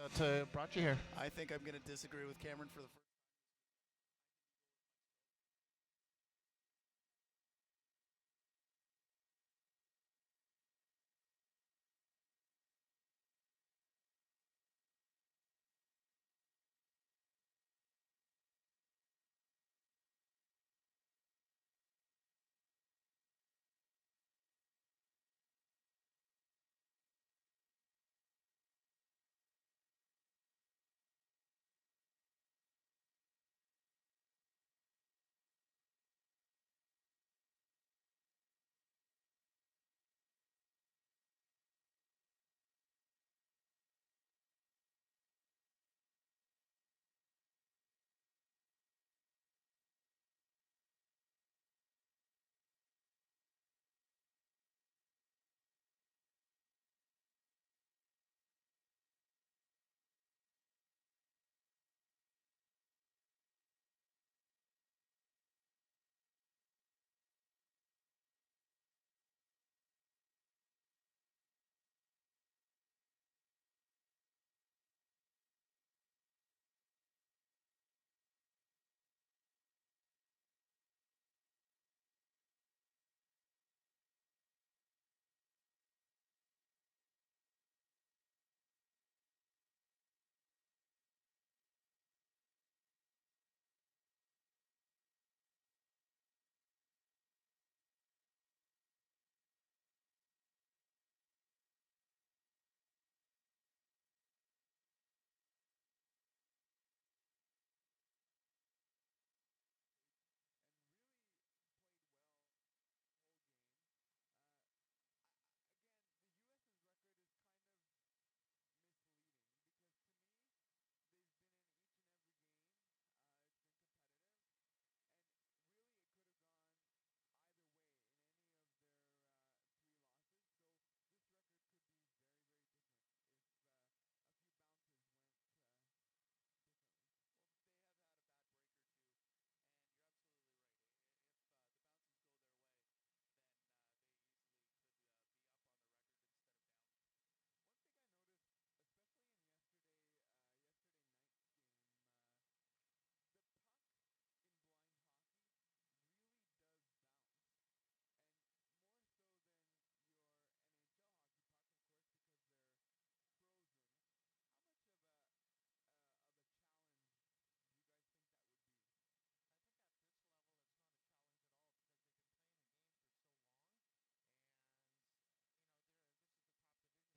that brought you here? I think I'm going to disagree with Cameron for the first.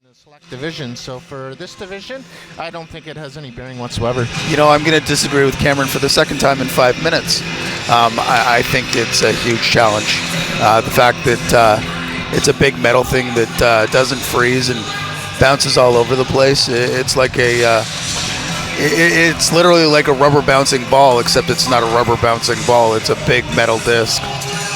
The select division. So for this division, I don't think it has any bearing whatsoever. You know, I'm going to disagree with Cameron for the second time in 5 minutes. I think it's a huge challenge. The fact that it's a big metal thing that doesn't freeze and bounces all over the place. It's like it's literally like a rubber bouncing ball, except it's not a rubber bouncing ball. It's a big metal disc.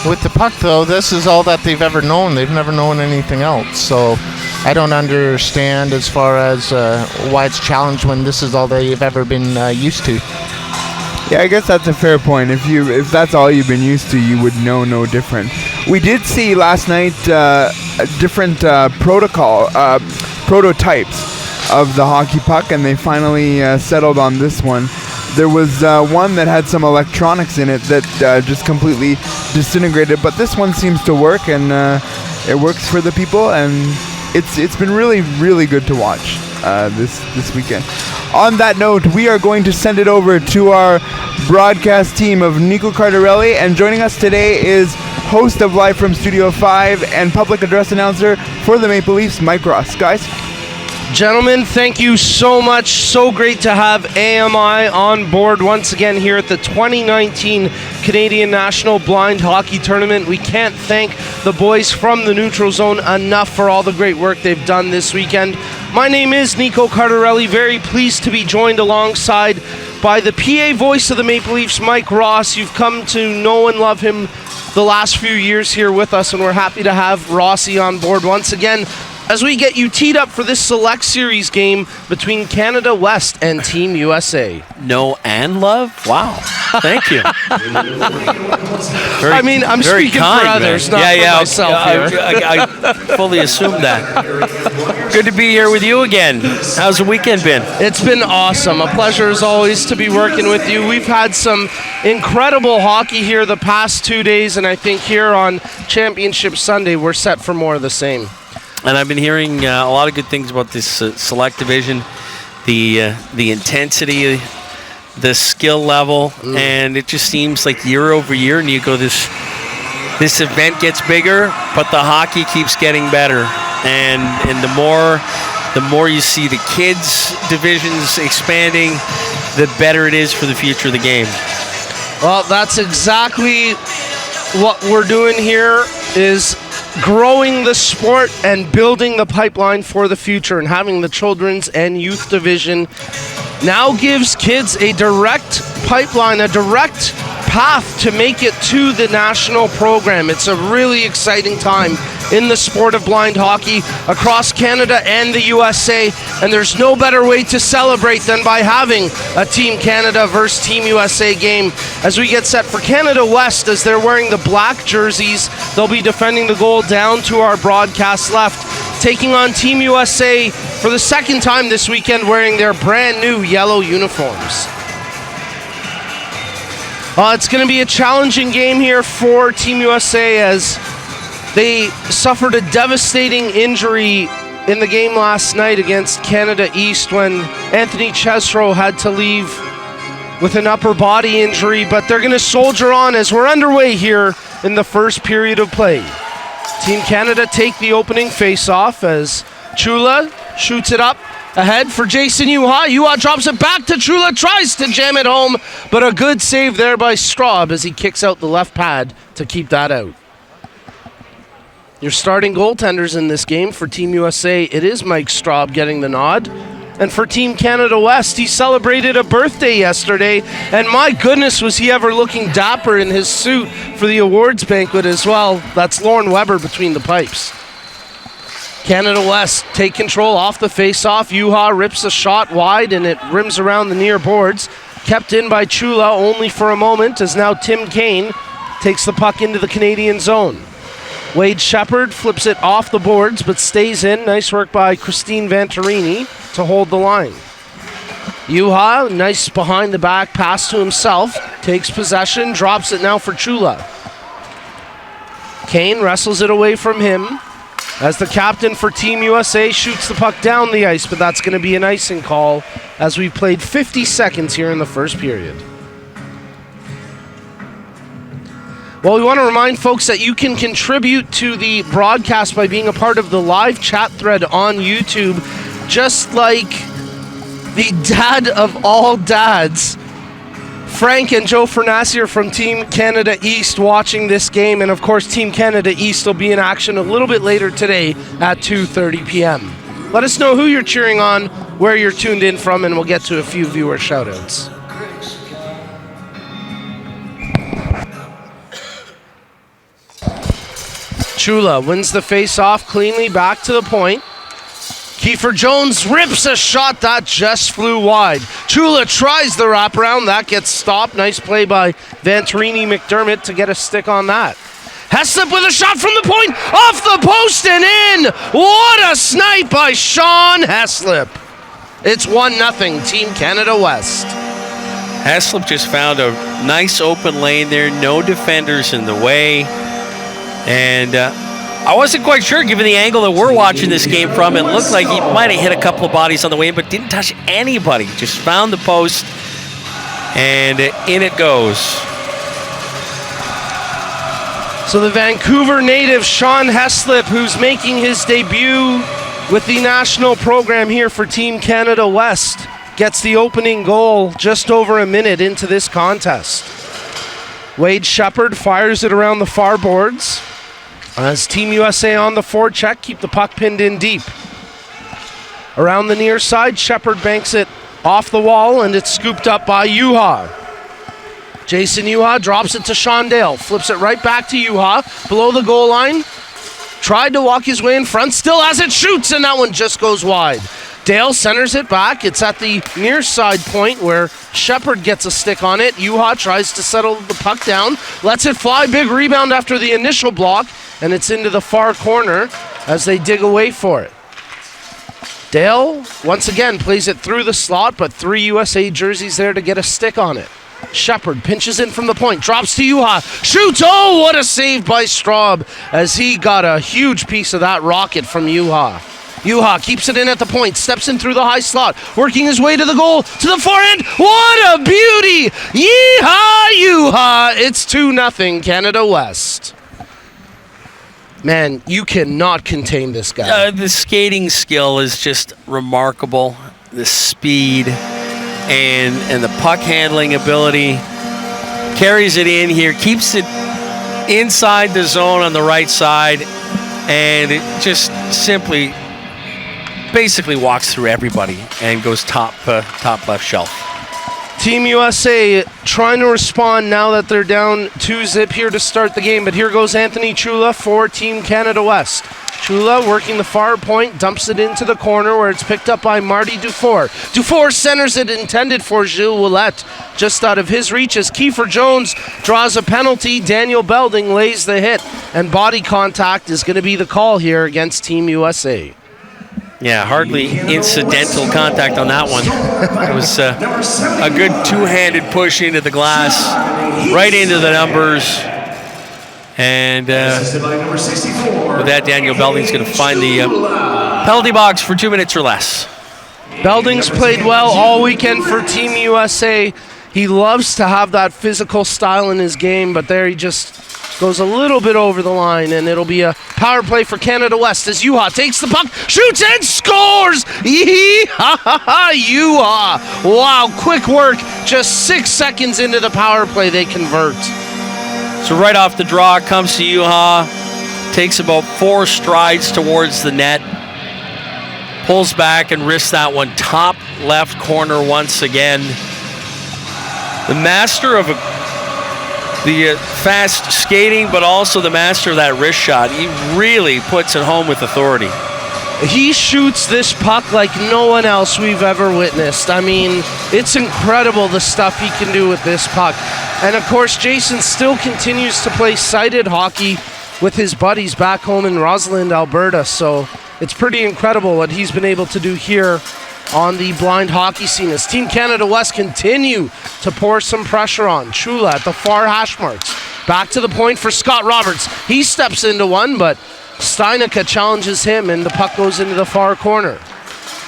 With the puck, though, this is all that they've ever known. They've never known anything else. So I don't understand as far as why it's challenged when this is all they've ever been used to. Yeah, I guess that's a fair point. If that's all you've been used to, you would know no different. We did see last night different prototypes of the hockey puck, and they finally settled on this one. There was one that had some electronics in it that just completely disintegrated, but this one seems to work, and it works for the people, and it's been really, really good to watch this weekend. On that note, we are going to send it over to our broadcast team of Nico Cardarelli, and joining us today is host of Live from Studio 5 and public address announcer for the Maple Leafs, Mike Ross. Guys? Gentlemen, thank you so much. So great to have AMI on board once again here at the 2019 Canadian National Blind Hockey Tournament. We can't thank the boys from the Neutral Zone enough for all the great work they've done this weekend. My name is Nico Cardarelli, very pleased to be joined alongside by the PA voice of the Maple Leafs, Mike Ross. You've come to know and love him the last few years here with us, and we're happy to have Rossi on board once again as we get you teed up for this select series game between Canada West and Team USA. Know and love? Wow. Thank you. I mean, I'm speaking kind, for others, man. not for myself here. I fully assumed that. Good to be here with you again. How's the weekend been? It's been awesome. A pleasure as always to be working with you. We've had some incredible hockey here the past 2 days, and I think here on Championship Sunday we're set for more of the same. And I've been hearing a lot of good things about this select division, the intensity, the skill level, and it just seems like year over year, and you go, this event gets bigger, but the hockey keeps getting better. And the more you see the kids divisions expanding, the better it is for the future of the game. Well, that's exactly what we're doing here, is growing the sport and building the pipeline for the future, and having the children's and youth division now gives kids a direct pipeline, a direct path to make it to the national program. It's a really exciting time in the sport of blind hockey across Canada and the USA, and there's no better way to celebrate than by having a Team Canada versus Team USA game as we get set for Canada West. As they're wearing the black jerseys, they'll be defending the goal down to our broadcast left, taking on Team USA for the second time this weekend wearing their brand new yellow uniforms. It's going to be a challenging game here for Team USA as they suffered a devastating injury in the game last night against Canada East when Anthony Chesro had to leave with an upper body injury, but they're going to soldier on as we're underway here in the first period of play. Team Canada take the opening face-off as Chula shoots it up ahead for Jason Yuha. Yuha drops it back to Chula, tries to jam it home, but a good save there by Straub as he kicks out the left pad to keep that out. Your starting goaltenders in this game for Team USA, it is Mike Straub getting the nod. And for Team Canada West, he celebrated a birthday yesterday, and my goodness, was he ever looking dapper in his suit for the awards banquet as well. That's Lauren Weber between the pipes. Canada West take control off the face-off. Yuha rips a shot wide, and it rims around the near boards. Kept in by Chula only for a moment, as now Tim Kane takes the puck into the Canadian zone. Wade Shepard flips it off the boards, but stays in. Nice work by Christine Vantarini to hold the line. Yuha, nice behind-the-back pass to himself. Takes possession, drops it now for Chula. Kane wrestles it away from him as the captain for Team USA shoots the puck down the ice, but that's going to be an icing call as we've played 50 seconds here in the first period. Well, we want to remind folks that you can contribute to the broadcast by being a part of the live chat thread on YouTube, just like the dad of all dads, Frank and Joe Fernacier from Team Canada East, watching this game. And of course, Team Canada East will be in action a little bit later today at 2:30 p.m. Let us know who you're cheering on, where you're tuned in from, and we'll get to a few viewer shoutouts. Chula wins the face-off cleanly back to the point. Kiefer Jones rips a shot that just flew wide. Chula tries the wraparound. That gets stopped. Nice play by Vantarini McDermott to get a stick on that. Heslip with a shot from the point, off the post and in. What a snipe by Sean Heslip. It's 1-0 Team Canada West. Heslip just found a nice open lane there. No defenders in the way. And I wasn't quite sure, given the angle that we're watching this game from. It looked like he might have hit a couple of bodies on the way, but didn't touch anybody. Just found the post, and in it goes. So the Vancouver native, Sean Heslip, who's making his debut with the national program here for Team Canada West, gets the opening goal just over a minute into this contest. Wade Shepard fires it around the far boards. As Team USA on the forecheck, keep the puck pinned in deep. Around the near side, Shepard banks it off the wall, and it's scooped up by Yuha. Jason Yuha drops it to Sean Dale, flips it right back to Yuha, below the goal line. Tried to walk his way in front, still has it, shoots, and that one just goes wide. Dale centers it back. It's at the near side point where Shepard gets a stick on it. Yuha tries to settle the puck down, lets it fly, big rebound after the initial block, and it's into the far corner as they dig away for it. Dale, once again, plays it through the slot, but 3 USA jerseys there to get a stick on it. Shepard pinches in from the point, drops to Juha, shoots! Oh, what a save by Straub as he got a huge piece of that rocket from Juha. Juha keeps it in at the point, steps in through the high slot, working his way to the goal, to the forehand. What a beauty! Yeehaw, Juha! It's 2-0 Canada West. Man, you cannot contain this guy. The skating skill is just remarkable. The speed and the puck handling ability. Carries it in here, keeps it inside the zone on the right side, and it just simply basically walks through everybody and goes top left shelf. Team USA trying to respond now that they're down 2-0 here to start the game, but here goes Anthony Chula for Team Canada West. Chula working the far point, dumps it into the corner where it's picked up by Marty Dufour. Dufour centers it, intended for Gilles Ouellette, just out of his reach as Kiefer Jones draws a penalty. Daniel Belding lays the hit, and body contact is going to be the call here against Team USA. Yeah, hardly incidental contact on that one. It was a good two-handed push into the glass, right into the numbers. And with that, Daniel Belding's going to find the penalty box for 2 minutes or less. Belding's played well all weekend for Team USA. He loves to have that physical style in his game, but there he just goes a little bit over the line, and it'll be a power play for Canada West as Juha takes the puck, shoots and scores! Yee-ha-ha-ha, Juha! Wow, quick work. Just 6 seconds into the power play, they convert. So right off the draw, comes to Juha, takes about 4 strides towards the net, pulls back and risks that one top left corner once again. The master of the fast skating, but also the master of that wrist shot. He really puts it home with authority. He shoots this puck like no one else we've ever witnessed. I mean, it's incredible the stuff he can do with this puck. And of course, Jason still continues to play sighted hockey with his buddies back home in Rosalind, Alberta. So it's pretty incredible what he's been able to do here on the blind hockey scene as Team Canada West continue to pour some pressure on. Chula at the far hash marks. Back to the point for Scott Roberts. He steps into one, but Steinicke challenges him, and the puck goes into the far corner.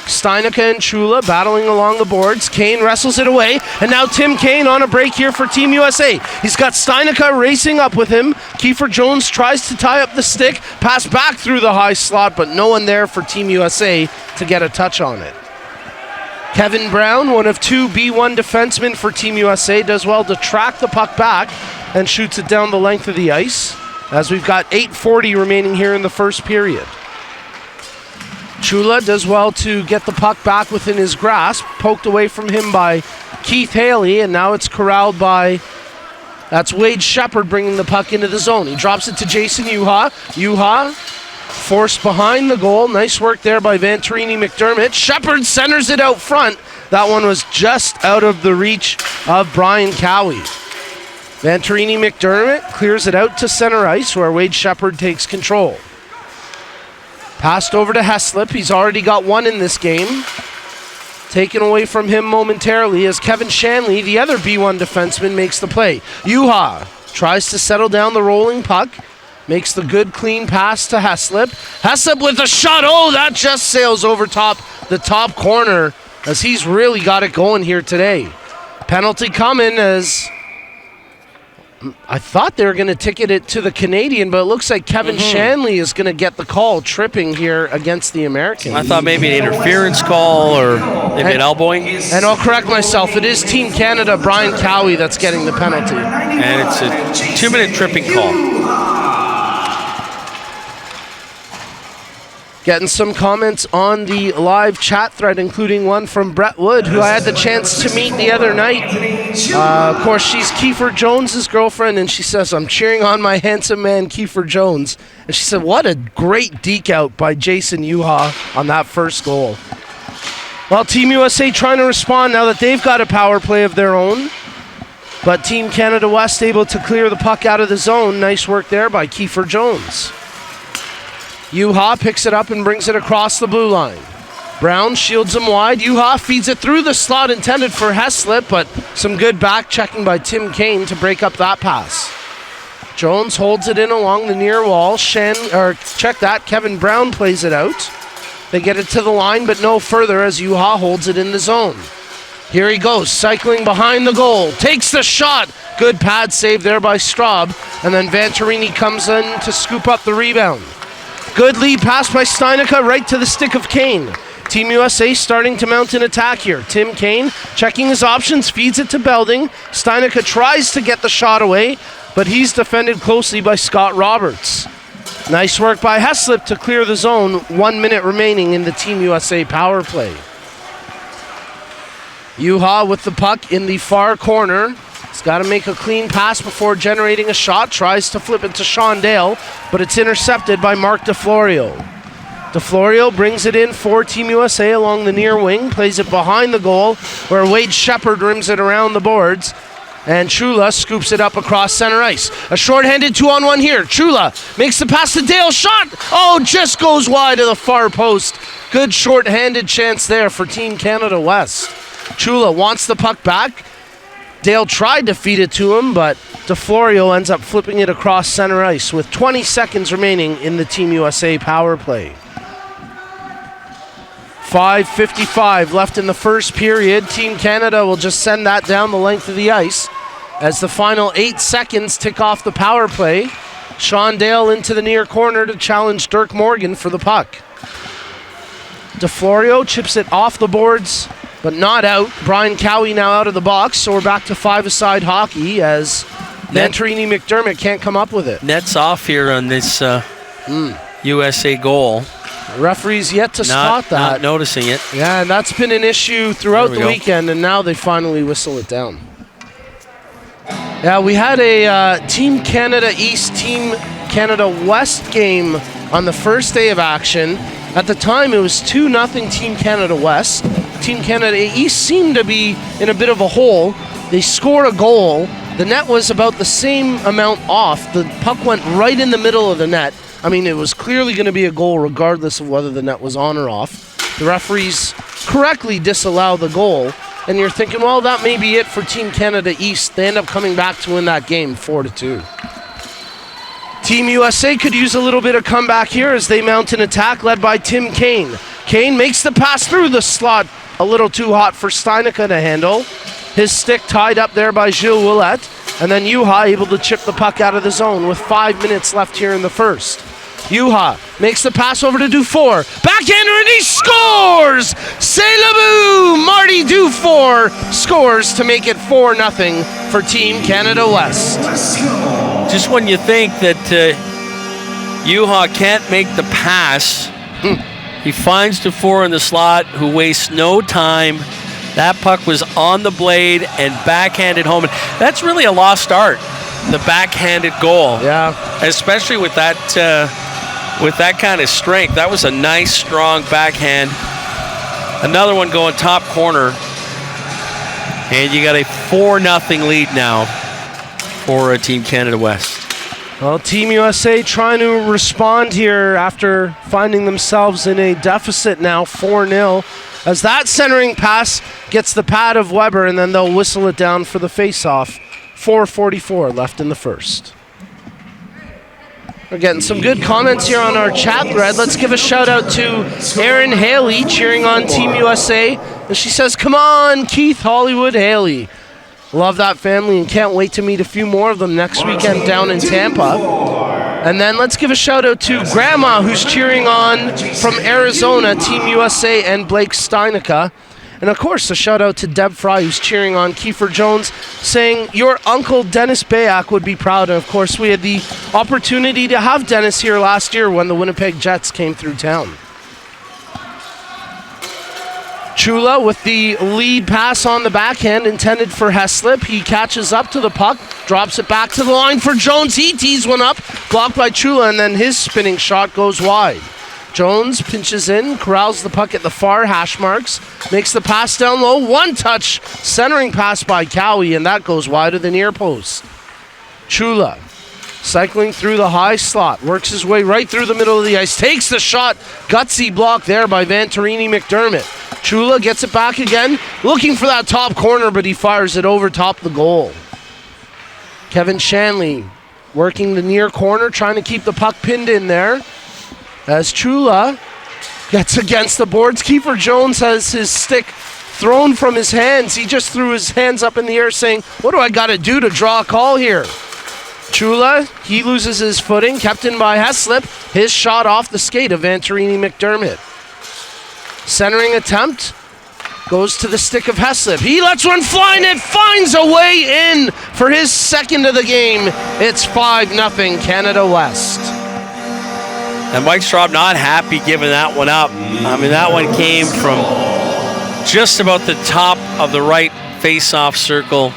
Steinicke and Chula battling along the boards. Kane wrestles it away, and now Tim Kane on a break here for Team USA. He's got Steinicke racing up with him. Kiefer Jones tries to tie up the stick, pass back through the high slot, but no one there for Team USA to get a touch on it. Kevin Brown, one of 2 B1 defensemen for Team USA, does well to track the puck back and shoots it down the length of the ice as we've got 8:40 remaining here in the first period. Chula does well to get the puck back within his grasp, poked away from him by Keith Haley, and now it's corralled by, that's Wade Shepard bringing the puck into the zone. He drops it to Jason Juha. Juha forced behind the goal. Nice work there by Venturini McDermott. Shepard centers it out front. That one was just out of the reach of Brian Cowie. Venturini McDermott clears it out to center ice where Wade Shepard takes control. Passed over to Heslip. He's already got one in this game. Taken away from him momentarily as Kevin Shanley, the other B1 defenseman, makes the play. Juha tries to settle down the rolling puck. Makes the good, clean pass to Heslip. Heslip with a shot. Oh, that just sails over the top corner as he's really got it going here today. Penalty coming as I thought they were going to ticket it to the Canadian, but it looks like Kevin Shanley is going to get the call tripping here against the American. I thought maybe an interference call or maybe an elbowing. And I'll correct myself. It is Team Canada, Brian Cowie, that's getting the penalty. And it's a 2-minute tripping call. Getting some comments on the live chat thread, including one from Brett Wood, who I had the chance to meet the other night. Of course, she's Kiefer Jones' girlfriend, and she says, I'm cheering on my handsome man, Kiefer Jones. And she said, what a great deke out by Jason Juha on that first goal. Well, Team USA trying to respond now that they've got a power play of their own. But Team Canada West able to clear the puck out of the zone. Nice work there by Kiefer Jones. Juha picks it up and brings it across the blue line. Brown shields him wide. Juha feeds it through the slot intended for Heslip, but some good back checking by Tim Kane to break up that pass. Jones holds it in along the near wall. Check that. Kevin Brown plays it out. They get it to the line, but no further as Juha holds it in the zone. Here he goes, cycling behind the goal. Takes the shot. Good pad save there by Straub. And then Venturini comes in to scoop up the rebound. Good lead pass by Steinica right to the stick of Kane. Team USA starting to mount an attack here. Tim Kane checking his options, feeds it to Belding. Steinica tries to get the shot away, but he's defended closely by Scott Roberts. Nice work by Heslip to clear the zone. 1 minute remaining in the Team USA power play. Juha with the puck in the far corner. He's got to make a clean pass before generating a shot. Tries to flip it to Sean Dale, but it's intercepted by Mark DeFlorio. DeFlorio brings it in for Team USA along the near wing. Plays it behind the goal where Wade Shepard rims it around the boards. And Chula scoops it up across center ice. A shorthanded 2-on-1 here. Chula makes the pass to Dale. Shot! Oh, just goes wide of the far post. Good shorthanded chance there for Team Canada West. Chula wants the puck back. Dale tried to feed it to him, but DeFlorio ends up flipping it across center ice with 20 seconds remaining in the Team USA power play. 5:55 left in the first period. Team Canada will just send that down the length of the ice as the final 8 seconds tick off the power play. Sean Dale into the near corner to challenge Dirk Morgan for the puck. DeFlorio chips it off the boards, but not out. Brian Cowie now out of the box, so we're back to five-a-side hockey as Venturini McDermott can't come up with it. Net's off here on this USA goal. The referee's yet to spot that. Not noticing it. Yeah, and that's been an issue throughout the weekend, and now they finally whistle it down. Yeah, we had a Team Canada East, Team Canada West game on the first day of action. At the time, it was 2-0 Team Canada West. Team Canada East seemed to be in a bit of a hole. They scored a goal. The net was about the same amount off. The puck went right in the middle of the net. I mean, it was clearly going to be a goal regardless of whether the net was on or off. The referees correctly disallow the goal, and you're thinking, well, that may be it for Team Canada East. They end up coming back to win that game 4-2. Team USA could use a little bit of comeback here as they mount an attack led by Tim Kane. Kane makes the pass through the slot, a little too hot for Steinica to handle. His stick tied up there by Gilles Ouellette, and then Juha able to chip the puck out of the zone with 5 minutes left here in the first. Juha makes the pass over to Dufour. Backhander, and he scores! C'est le bout! Marty Dufour scores to make it 4-0 for Team Canada West. Just when you think that Juha can't make the pass, he finds Dufour in the slot, who wastes no time. That puck was on the blade and backhanded home. That's really a lost art, the backhanded goal. Yeah. Especially with that kind of strength. That was a nice, strong backhand. Another one going top corner. And you got a 4-0 lead now for Team Canada West. Well, Team USA trying to respond here after finding themselves in a deficit now, 4-0. As that centering pass gets the pad of Weber, and then they'll whistle it down for the face-off. 4:44 left in the first. We're getting some good comments here on our chat thread. Let's give a shout-out to Erin Haley cheering on Team USA. And she says, come on, Keith Hollywood Haley. Love that family and can't wait to meet a few more of them next weekend down in Tampa. And then let's give a shout out to Grandma, who's cheering on from Arizona, Team USA, and Blake Steinica. And of course, a shout out to Deb Fry, who's cheering on Kiefer Jones, saying your uncle Dennis Bayak would be proud. And of course, we had the opportunity to have Dennis here last year when the Winnipeg Jets came through town. Chula with the lead pass on the backhand intended for Heslip. He catches up to the puck, drops it back to the line for Jones. He tees one up, blocked by Chula, and then his spinning shot goes wide. Jones pinches in, corrals the puck at the far hash marks, makes the pass down low, one touch, centering pass by Cowie, and that goes wide of the near post. Chula Cycling through the high slot, works his way right through the middle of the ice, takes the shot, gutsy block there by Venturini McDermott. Chula gets it back again, looking for that top corner, but he fires it over top the goal. Kevin Shanley working the near corner, trying to keep the puck pinned in there. As Chula gets against the boards, Kiefer Jones has his stick thrown from his hands. He just threw his hands up in the air saying, what do I got to do to draw a call here? Chula, he loses his footing, kept in by Heslip. His shot off the skate of Venturini McDermott. Centering attempt goes to the stick of Heslip. He lets one fly and it finds a way in for his second of the game. It's 5-0 Canada West. And Mike Straub not happy giving that one up. I mean, that one came from just about the top of the right face-off circle.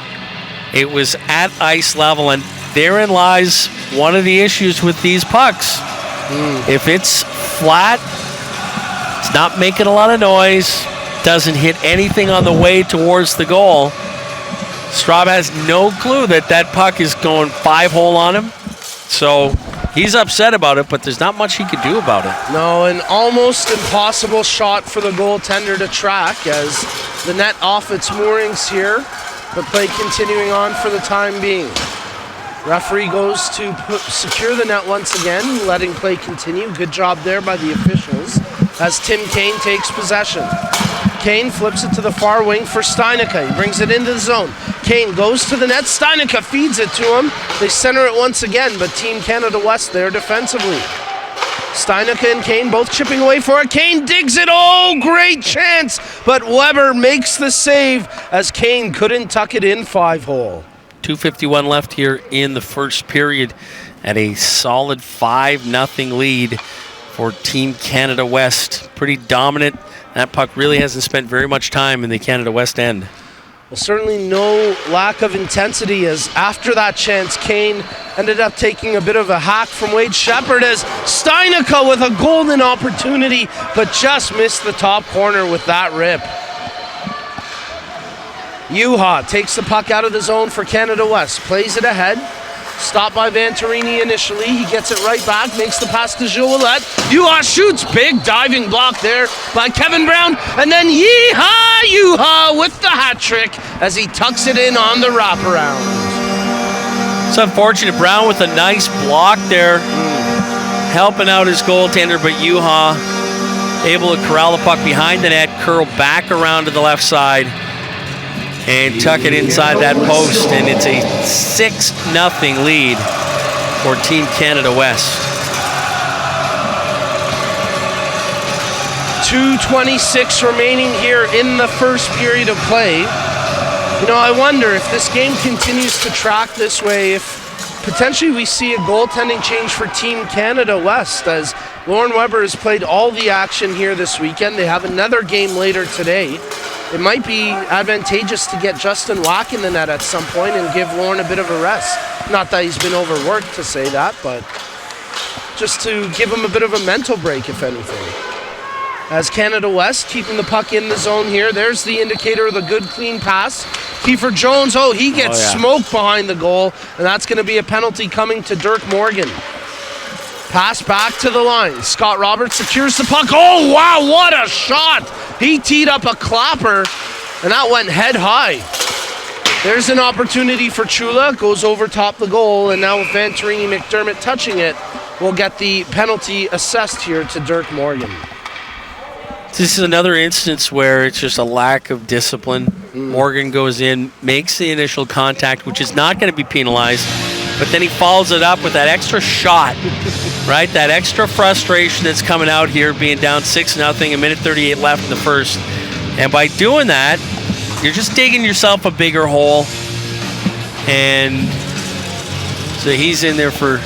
It was at ice level, and therein lies one of the issues with these pucks. If it's flat, it's not making a lot of noise, doesn't hit anything on the way towards the goal, Straub has no clue that that puck is going 5-hole on him. So he's upset about it, but there's not much he could do about it. No, an almost impossible shot for the goaltender to track as the net off its moorings here, but play continuing on for the time being. Referee goes to secure the net once again, letting play continue. Good job there by the officials as Tim Kane takes possession. Kane flips it to the far wing for Steinicke. He brings it into the zone. Kane goes to the net. Steinicke feeds it to him. They center it once again, but Team Canada West there defensively. Steinicke and Kane both chipping away for it. Kane digs it. Oh, great chance. But Weber makes the save as Kane couldn't tuck it in 5-hole. 2:51 left here in the first period at a solid 5-0 lead for Team Canada West. Pretty dominant. That puck really hasn't spent very much time in the Canada West end. Well, certainly no lack of intensity as after that chance, Kane ended up taking a bit of a hack from Wade Shepherd as Steinicke with a golden opportunity, but just missed the top corner with that rip. Juha takes the puck out of the zone for Canada West, plays it ahead. Stopped by Venturini initially. He gets it right back, makes the pass to Gilles Ouellette. Juha shoots, big diving block there by Kevin Brown. And then Juha with the hat trick as he tucks it in on the wraparound. It's unfortunate. Brown with a nice block there, helping out his goaltender, but Juha able to corral the puck behind the net, curl back around to the left side, and tuck it inside that post, and it's a 6-0 lead for Team Canada West. 2:26 remaining here in the first period of play. You know, I wonder if this game continues to track this way, if potentially we see a goaltending change for Team Canada West, as Lauren Weber has played all the action here this weekend. They have another game later today. It might be advantageous to get Justin Wack in the net at some point and give Lauren a bit of a rest. Not that he's been overworked to say that, but just to give him a bit of a mental break, if anything. As Canada West keeping the puck in the zone here. There's the indicator of the good, clean pass. Kiefer Jones, he gets smoked behind the goal, and that's going to be a penalty coming to Dirk Morgan. Pass back to the line. Scott Roberts secures the puck. Oh, wow, what a shot! He teed up a clapper, and that went head high. There's an opportunity for Chula. Goes over top the goal, and now with Venturini McDermott touching it, we'll get the penalty assessed here to Dirk Morgan. This is another instance where it's just a lack of discipline. Morgan goes in, makes the initial contact, which is not going to be penalized, but then he follows it up with that extra shot, right? That extra frustration that's coming out here, being down 6-0, a minute 38 left in the first. And by doing that, you're just digging yourself a bigger hole. And so he's in there for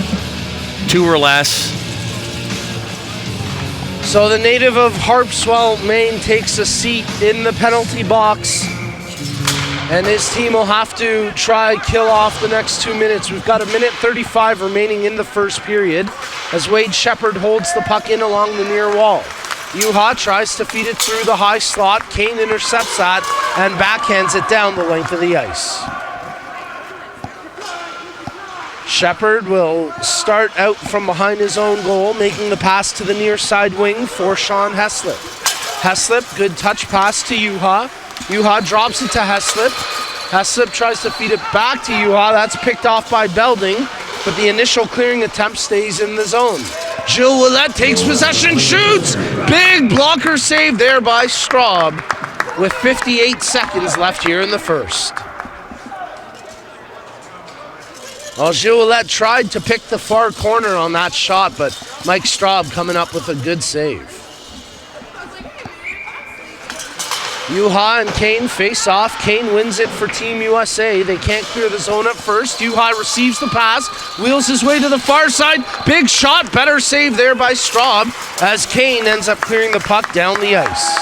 2 or less. So the native of Harpswell, Maine, takes a seat in the penalty box, and his team will have to try kill off the next 2 minutes. We've got a minute 35 remaining in the first period as Wade Shepherd holds the puck in along the near wall. Juha tries to feed it through the high slot. Kane intercepts that and backhands it down the length of the ice. Shepard will start out from behind his own goal, making the pass to the near side wing for Sean Heslip. Heslip, good touch pass to Juha. Juha drops it to Heslip. Heslip tries to feed it back to Juha. That's picked off by Belding, but the initial clearing attempt stays in the zone. Gilles Ouellette takes possession, shoots! Big blocker save there by Straub with 58 seconds left here in the first. Well, Gilles Ouellette tried to pick the far corner on that shot, but Mike Straub coming up with a good save. Juha and Kane face off. Kane wins it for Team USA. They can't clear the zone at first. Juha receives the pass, wheels his way to the far side. Big shot, better save there by Straub as Kane ends up clearing the puck down the ice.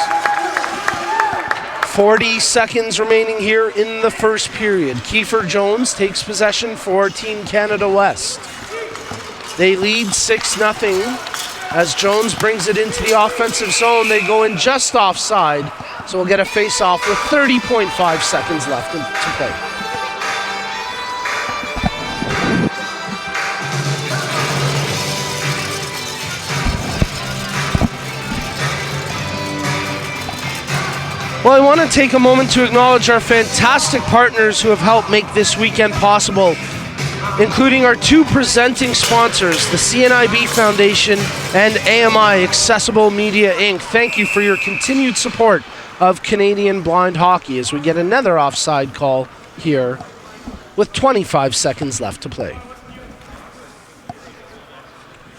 40 seconds remaining here in the first period. Kiefer Jones takes possession for Team Canada West. They lead 6-0 as Jones brings it into the offensive zone. They go in just offside. So we'll get a face-off with 30.5 seconds left to play. Well, I want to take a moment to acknowledge our fantastic partners who have helped make this weekend possible, including our two presenting sponsors, the CNIB Foundation and AMI Accessible Media Inc. Thank you for your continued support of Canadian blind hockey as we get another offside call here with 25 seconds left to play.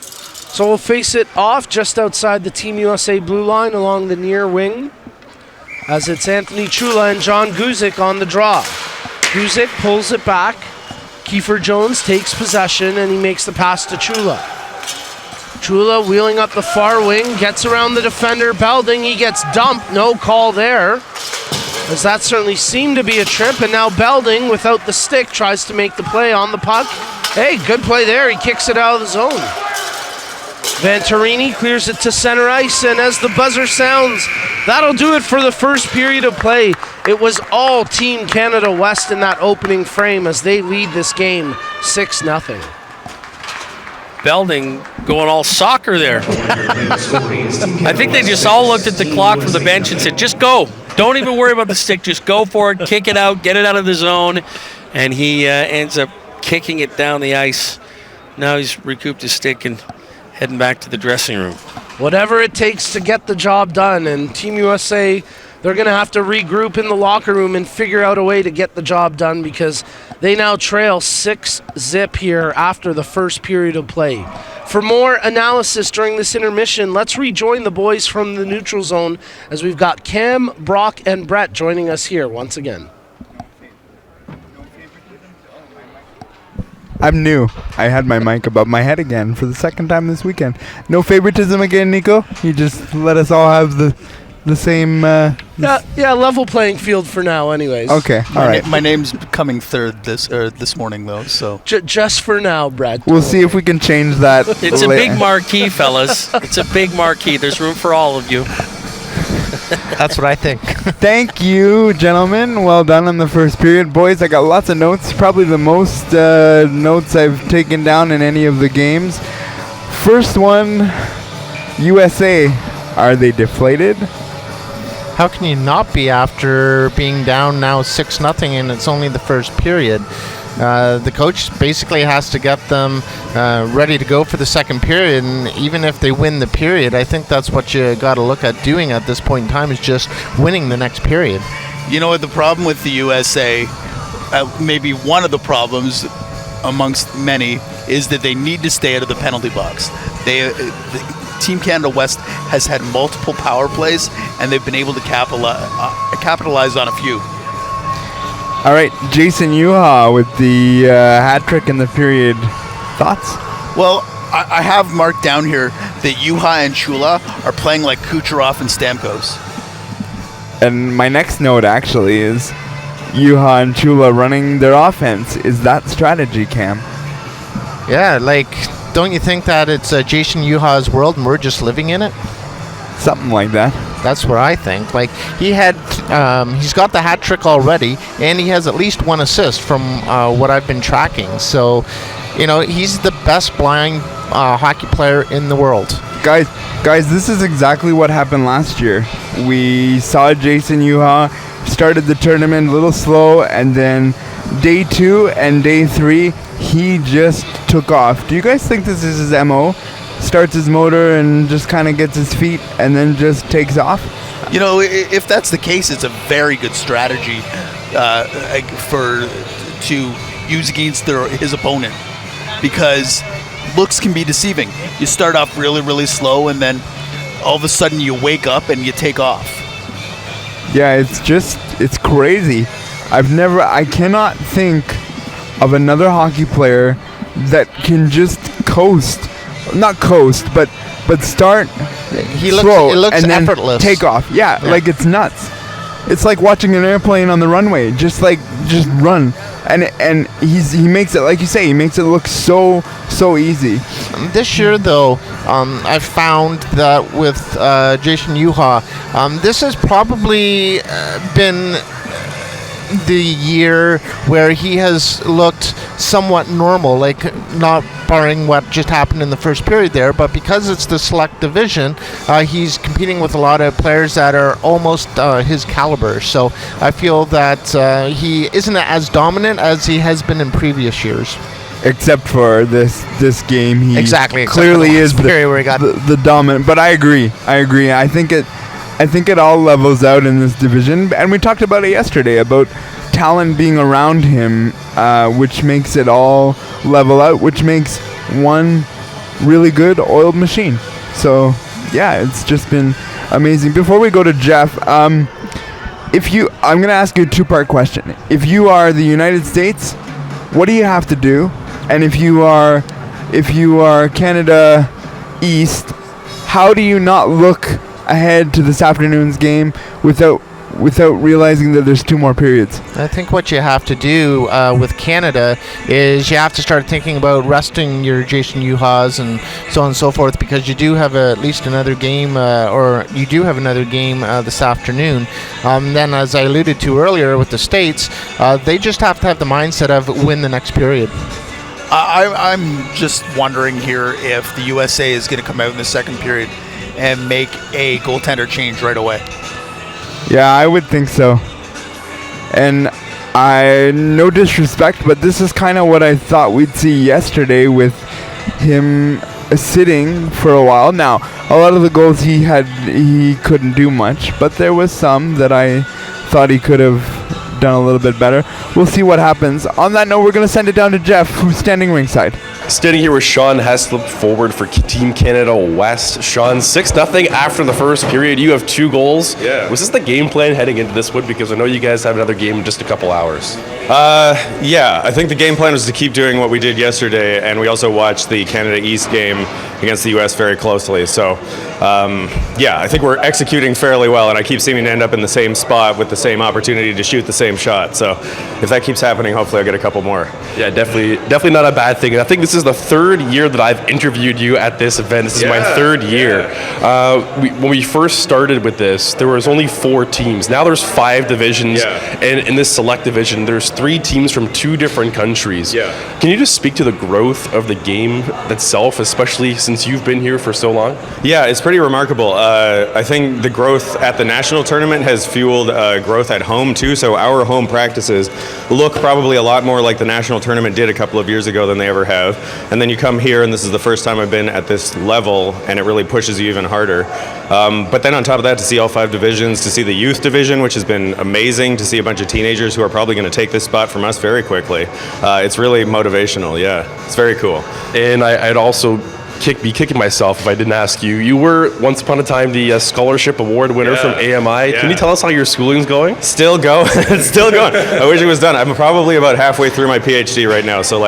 So we'll face it off just outside the Team USA blue line along the near wing as it's Anthony Chula and John Guzik on the draw. Guzik pulls it back. Kiefer Jones takes possession and he makes the pass to Chula. Chula wheeling up the far wing, gets around the defender, Belding, he gets dumped, no call there, as that certainly seemed to be a trip, and now Belding, without the stick, tries to make the play on the puck. Hey, good play there, he kicks it out of the zone. Venturini clears it to center ice, and as the buzzer sounds, that'll do it for the first period of play. It was all Team Canada West in that opening frame as they lead this game 6-0. Belding going all soccer there. I think they just all looked at the clock from the bench and said, just go. Don't even worry about the stick. Just go for it. Kick it out. Get it out of the zone. And he ends up kicking it down the ice. Now he's recouped his stick and heading back to the dressing room. Whatever it takes to get the job done. And Team USA, they're going to have to regroup in the locker room and figure out a way to get the job done because they now trail 6-0 here after the first period of play. For more analysis during this intermission, let's rejoin the boys from the neutral zone as we've got Cam, Brock, and Brett joining us here once again. I'm new. I had my mic above my head again for the second time this weekend. No favoritism again, Nico? You just let us all have the same... Yeah, level playing field for now anyways. Okay, all right. My name's coming third this morning, though, so... Just for now, Brett. We'll see if we can change that. It's a big marquee, fellas. It's a big marquee. There's room for all of you. That's what I think. Thank you, gentlemen. Well done on the first period. Boys, I got lots of notes. Probably the most notes I've taken down in any of the games. First one, USA. Are they deflated? How can you not be after being down now 6-0 and it's only the first period? The coach basically has to get them ready to go for the second period, and even if they win the period, I think that's what you got to look at doing at this point in time is just winning the next period. You know what, the problem with the USA, maybe one of the problems amongst many, is that they need to stay out of the penalty box. Team Canada West has had multiple power plays, and they've been able to capitalize on a few. All right, Jason Juha with the hat trick in the period. Thoughts? Well, I have marked down here that Juha and Chula are playing like Kucherov and Stamkos. And my next note actually is Juha and Chula running their offense. Is that strategy, Cam? Yeah, don't you think that it's Jason Juha's world and we're just living in it? Something like that. That's what I think. He's got the hat trick already, and he has at least one assist from what I've been tracking. So he's the best blind hockey player in the world. Guys, this is exactly what happened last year. We saw Jason Yuha started the tournament a little slow, and then day 2 and day 3, he just took off. Do you guys think this is his MO? Starts his motor and just kind of gets his feet and then just takes off? If that's the case, it's a very good strategy to use against his opponent, because looks can be deceiving. You start off really, really slow, and then all of a sudden you wake up and you take off. Yeah, it's crazy. I cannot think of another hockey player that can just not coast, but start slow and then effortless. Take off. Yeah, like it's nuts. It's like watching an airplane on the runway, just run. And he makes it, like you say, he makes it look so easy. This year, though, I've found that with Jason Yuha, this has probably been the year where he has looked somewhat normal, like not barring what just happened in the first period there, but because it's the select division, he's competing with a lot of players that are almost his caliber. So I feel that he isn't as dominant as he has been in previous years. Except for this game, he exactly clearly is the dominant. But I agree. I think it all levels out in this division, and we talked about it yesterday about talent being around him, which makes it all level out, which makes one really good oiled machine. So yeah, it's just been amazing. Before we go to Jeff, I'm going to ask you a 2-part question. If you are the United States, what do you have to do? And if you are Canada East, how do you not look ahead to this afternoon's game without realizing that there's 2 more periods? I think what you have to do with Canada is you have to start thinking about resting your Jason Yuhas and so on and so forth, because you do have at least another game, this afternoon. Then, as I alluded to earlier with the States, they just have to have the mindset of win the next period. I'm just wondering here if the USA is going to come out in the second period and make a goaltender change right away. Yeah, I would think so. And no disrespect, but this is kind of what I thought we'd see yesterday with him sitting for a while. Now, a lot of the goals he couldn't do much, but there was some that I thought he could have done a little bit better. We'll see what happens. On that note, we're going to send it down to Jeff, who's standing ringside. Standing here with Sean Heslop forward for Team Canada West. Sean, 6-0 after the first period. You have 2 goals. Yeah. Was this the game plan heading into this one? Because I know you guys have another game in just a couple hours. Yeah, I think the game plan was to keep doing what we did yesterday, and we also watched the Canada East game against the U.S. very closely. So, I think we're executing fairly well, and I keep seeming to end up in the same spot with the same opportunity to shoot the same shot. So, if that keeps happening, hopefully I'll get a couple more. Yeah, definitely not a bad thing. And I think this is the 3rd year that I've interviewed you at this event. This is my 3rd year. When we first started with this, there was only 4 teams. Now there's 5 divisions, and in this select division, there's 3 teams from 2 different countries. Can you just speak to the growth of the game itself, especially since you've been here for so long? Yeah, it's pretty remarkable. I think the growth at the national tournament has fueled growth at home too. So our home practices look probably a lot more like the national tournament did a couple of years ago than they ever have. And then you come here, and this is the first time I've been at this level, and it really pushes you even harder. But then on top of that, to see all 5 divisions, to see the youth division, which has been amazing, to see a bunch of teenagers who are probably going to take this spot from us very quickly. It's really motivational. Yeah, it's very cool. And I'd also be kicking myself if I didn't ask you. You were once upon a time the scholarship award winner from AMI. Can you tell us how your schooling's going? Still going. It's still going. I wish it was done. I'm probably about halfway through my PhD right now. So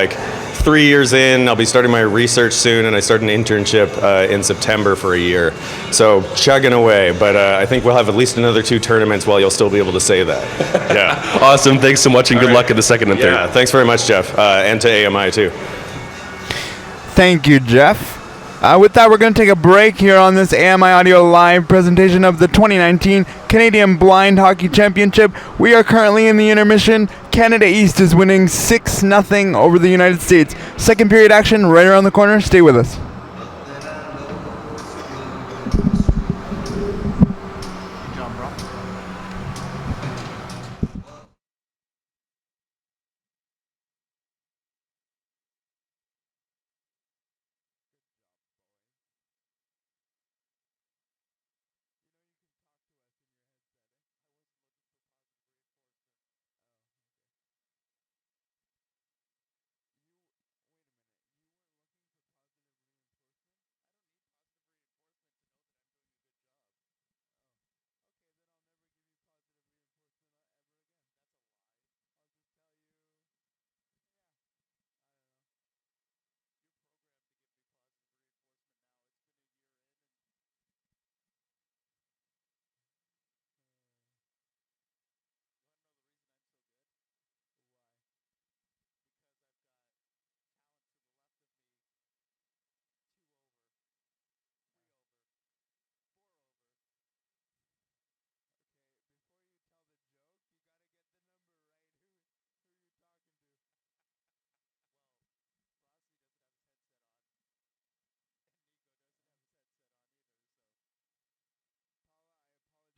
3 years in, I'll be starting my research soon, and I start an internship in September for a year. So chugging away, but I think we'll have at least another 2 tournaments while you'll still be able to say that. Yeah. Awesome. Thanks so much, and good luck in the second and third. Yeah, thanks very much, Jeff, and to AMI too. Thank you, Jeff. With that, we're going to take a break here on this AMI Audio Live presentation of the 2019 Canadian Blind Hockey Championship. We are currently in the intermission. Canada East is winning 6-0 over the United States. Second period action right around the corner. Stay with us.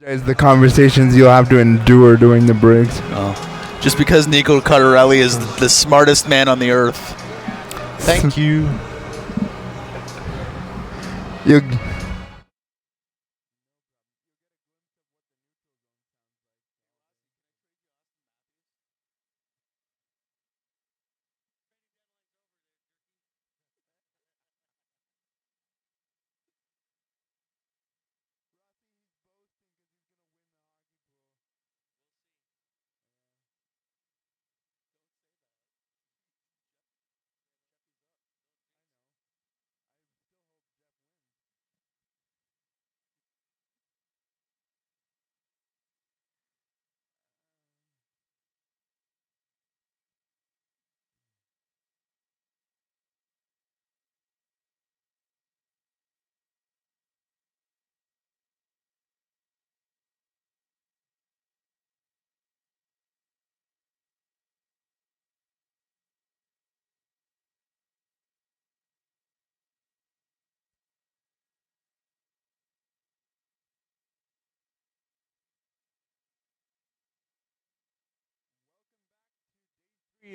The conversations you'll have to endure during the breaks. Oh. Just because Nico Cardarelli is the smartest man on the earth. Thank you.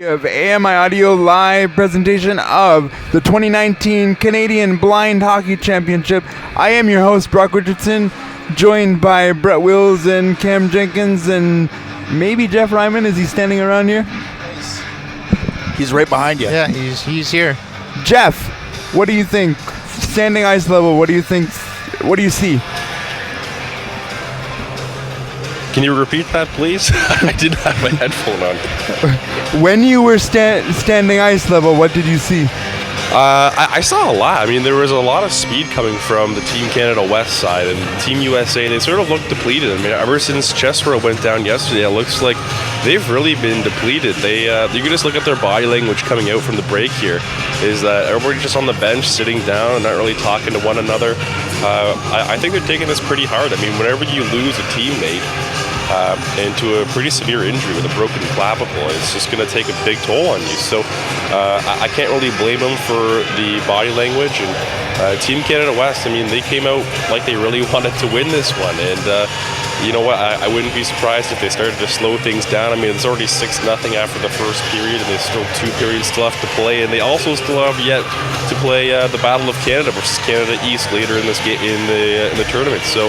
Of AMI Audio Live presentation of the 2019 Canadian Blind Hockey Championship. I am your host, Brock Richardson, joined by Brett Wills and Cam Jenkins and maybe Jeff Ryman. Is he standing around here? He's right behind you. Yeah, he's here. Jeff, what do you think? Standing ice level, what do you think? What do you see? Can you repeat that, please? I didn't have my headphone on. When you were standing ice level, what did you see? I saw a lot. I mean, there was a lot of speed coming from the Team Canada West side, and Team USA, they sort of looked depleted. I mean, ever since Chesborough went down yesterday, it looks like they've really been depleted. You can just look at their body language coming out from the break here, is that everybody just on the bench, sitting down, and not really talking to one another. I think they're taking this pretty hard. I mean, whenever you lose a teammate, and to a pretty severe injury with a broken clavicle, it's just going to take a big toll on you. So I can't really blame them for the body language. And Team Canada West, I mean, they came out like they really wanted to win this one. And you know what? I wouldn't be surprised if they started to slow things down. I mean, it's already 6-0 after the first period, and there's still 2 periods left to play. And they also still have yet to play the Battle of Canada versus Canada East later in this game in the tournament. So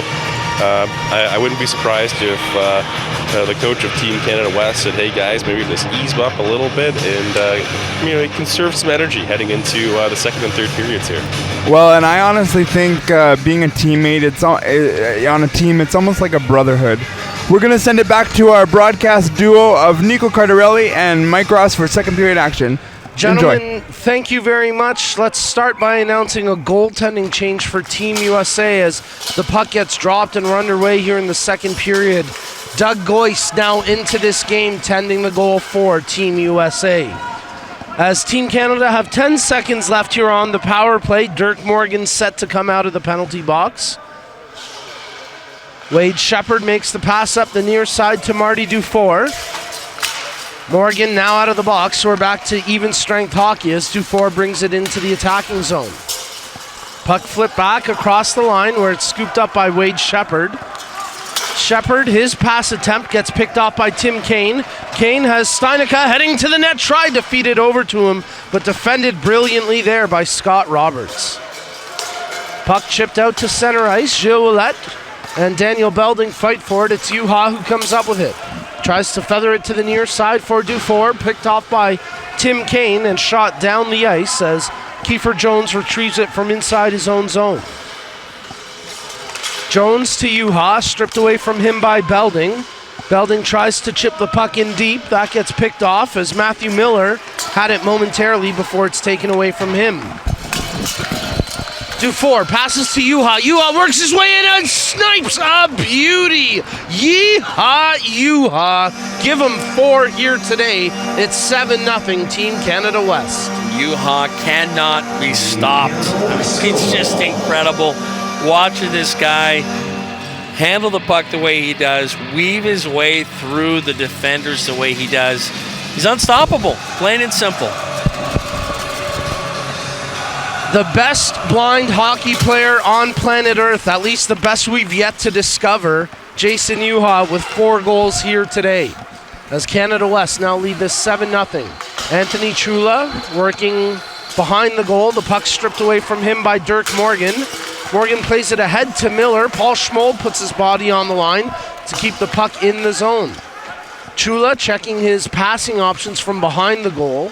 I wouldn't be surprised if the coach of Team Canada West said, "Hey guys, maybe just ease up a little bit and conserve some energy heading into the second and third periods here." Well, and I honestly think being a teammate, on a team, it's almost like a brotherhood. We're going to send it back to our broadcast duo of Nico Cardarelli and Mike Ross for second period action. Gentlemen, Enjoy. Thank you very much. Let's start by announcing a goaltending change for Team USA as the puck gets dropped and we're underway here in the second period. Doug Goyce now into this game, tending the goal for Team USA. As Team Canada have 10 seconds left here on the power play. Dirk Morgan set to come out of the penalty box. Wade Shepard makes the pass up the near side to Marty Dufour. Morgan now out of the box, so we're back to even strength hockey as Dufour brings it into the attacking zone. Puck flip back across the line where it's scooped up by Wade Shepard. Shepard, his pass attempt gets picked off by Tim Kane. Kane has Steinicke heading to the net, tried to feed it over to him, but defended brilliantly there by Scott Roberts. Puck chipped out to center ice. Gilles Ouellette and Daniel Belding fight for it. It's Juha who comes up with it. Tries to feather it to the near side for Dufour, picked off by Tim Kane and shot down the ice as Kiefer Jones retrieves it from inside his own zone. Jones to Juha, stripped away from him by Belding. Belding tries to chip the puck in deep. That gets picked off as Matthew Miller had it momentarily before it's taken away from him. Dufour passes to Juha. Juha works his way in and snipes a beauty. Yeehaw, Juha. Give him 4 here today. It's 7-0 Team Canada West. Juha cannot be stopped. It's just incredible watching this guy handle the puck the way he does, weave his way through the defenders the way he does. He's unstoppable, plain and simple. The best blind hockey player on planet Earth, at least the best we've yet to discover, Jason Juha with 4 goals here today. As Canada West now lead this 7-0. Anthony Chula working behind the goal. The puck stripped away from him by Dirk Morgan. Morgan plays it ahead to Miller. Paul Schmold puts his body on the line to keep the puck in the zone. Chula checking his passing options from behind the goal.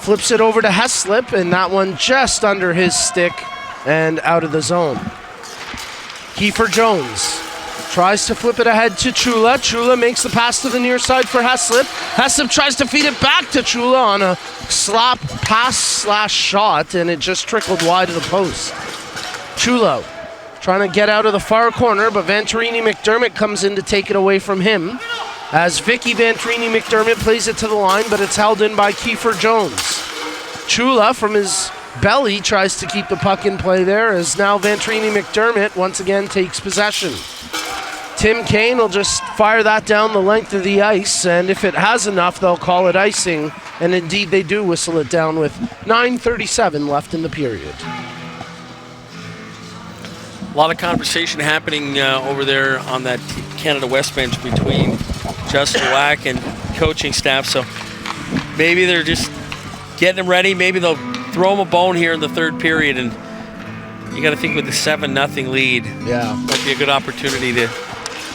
Flips it over to Heslip, and that one just under his stick and out of the zone. Kiefer Jones tries to flip it ahead to Chula. Chula makes the pass to the near side for Heslip. Heslip tries to feed it back to Chula on a slap pass / shot, and it just trickled wide of the post. Chula trying to get out of the far corner, but Venturini McDermott comes in to take it away from him. As Vicky Venturini McDermott plays it to the line, but it's held in by Kiefer Jones. Chula from his belly tries to keep the puck in play there, as now Venturini McDermott once again takes possession. Tim Kane will just fire that down the length of the ice, and if it has enough, they'll call it icing, and indeed they do whistle it down with 9:37 left in the period. A lot of conversation happening over there on that Canada West bench between Justin Wack and coaching staff, so maybe they're just getting him ready. Maybe they'll throw him a bone here in the third period, and you got to think with the 7-0 lead, might be a good opportunity to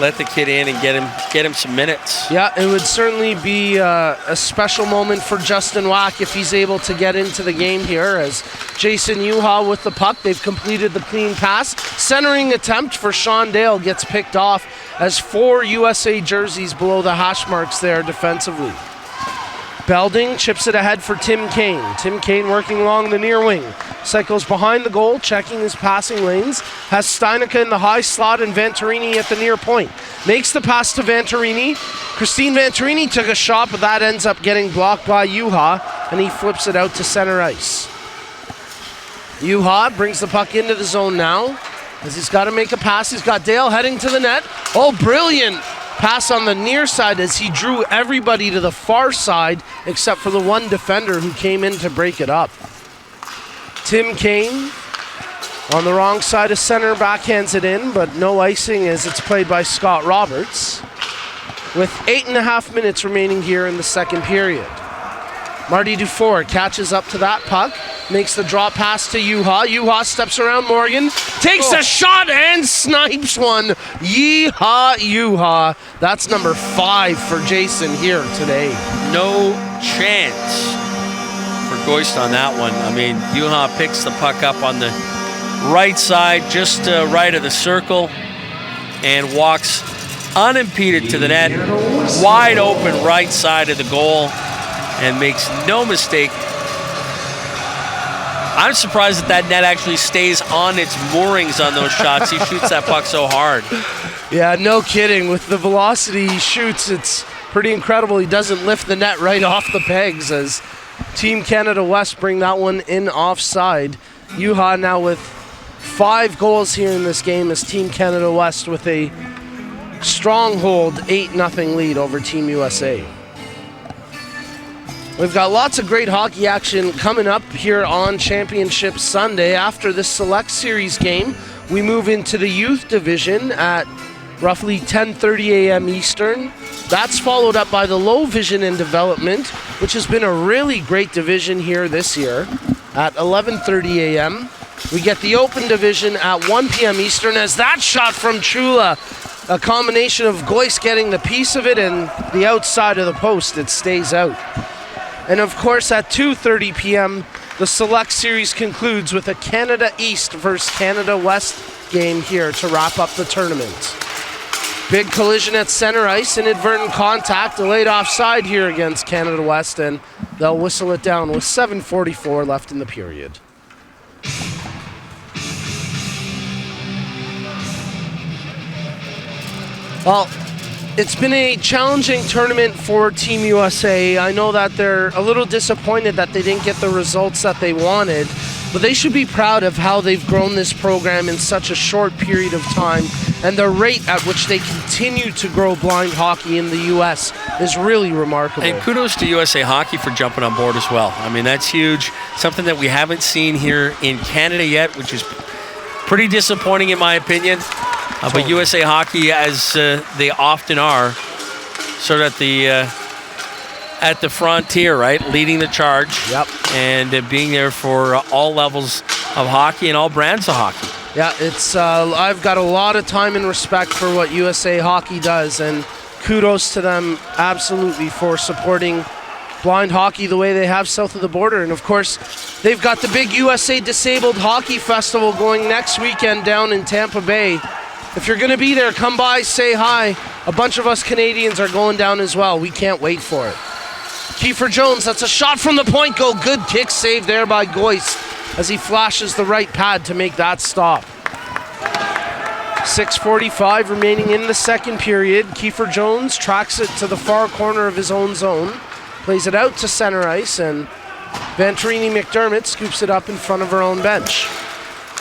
let the kid in and get him some minutes. Yeah, it would certainly be a special moment for Justin Wack if he's able to get into the game here, as Jason Juha with the puck. They've completed the clean pass. Centering attempt for Sean Dale gets picked off as 4 USA jerseys below the hash marks there defensively. Belding chips it ahead for Tim Kane. Tim Kane working along the near wing. Cycles behind the goal, checking his passing lanes. Has Steinicke in the high slot and Venturini at the near point. Makes the pass to Venturini. Christine Venturini took a shot, but that ends up getting blocked by Juha, and he flips it out to center ice. Juha brings the puck into the zone now, as he's got to make a pass. He's got Dale heading to the net. Oh, brilliant pass on the near side as he drew everybody to the far side except for the one defender who came in to break it up. Tim Kane on the wrong side of center backhands it in, but no icing as it's played by Scott Roberts with 8.5 minutes remaining here in the second period. Marty Dufour catches up to that puck, makes the drop pass to Juha. Juha steps around Morgan, takes a shot and snipes one. Yeehaw, Juha. That's number 5 for Jason here today. No chance for Goist on that one. I mean, Juha picks the puck up on the right side, just right of the circle, and walks unimpeded to the net, wide open right side of the goal, and makes no mistake. I'm surprised that net actually stays on its moorings on those shots. He shoots that puck so hard. Yeah, no kidding. With the velocity he shoots, it's pretty incredible. He doesn't lift the net right off the pegs as Team Canada West bring that one in offside. Yuha now with 5 goals here in this game as Team Canada West with a stronghold 8-0 lead over Team USA. We've got lots of great hockey action coming up here on Championship Sunday. After this Select Series game, we move into the Youth Division at roughly 10:30 a.m. Eastern. That's followed up by the Low Vision and Development, which has been a really great division here this year, at 11:30 a.m. We get the Open Division at 1 p.m. Eastern as that shot from Chula, a combination of Goyce getting the piece of it and the outside of the post, it stays out. And of course at 2:30 p.m. the Select Series concludes with a Canada East versus Canada West game here to wrap up the tournament. Big collision at center ice, inadvertent contact, delayed offside here against Canada West, and they'll whistle it down with 7:44 left in the period. Well, it's been a challenging tournament for Team USA. I know that they're a little disappointed that they didn't get the results that they wanted, but they should be proud of how they've grown this program in such a short period of time, and the rate at which they continue to grow blind hockey in the U.S. is really remarkable. And kudos to USA Hockey for jumping on board as well. I mean, that's huge. Something that we haven't seen here in Canada yet, which is pretty disappointing in my opinion. But USA Hockey, as they often are, sort of at the frontier, right? Leading the charge. Yep. And being there for all levels of hockey and all brands of hockey. Yeah, it's. I've got a lot of time and respect for what USA Hockey does, and kudos to them absolutely for supporting blind hockey the way they have south of the border. And of course, they've got the big USA Disabled Hockey Festival going next weekend down in Tampa Bay. If you're going to be there, come by, say hi. A bunch of us Canadians are going down as well. We can't wait for it. Kiefer Jones, that's a shot from the point goal. Good kick save there by Goyce as he flashes the right pad to make that stop. 6:45 remaining in the second period. Kiefer Jones tracks it to the far corner of his own zone, plays it out to center ice, and Venturini McDermott scoops it up in front of her own bench.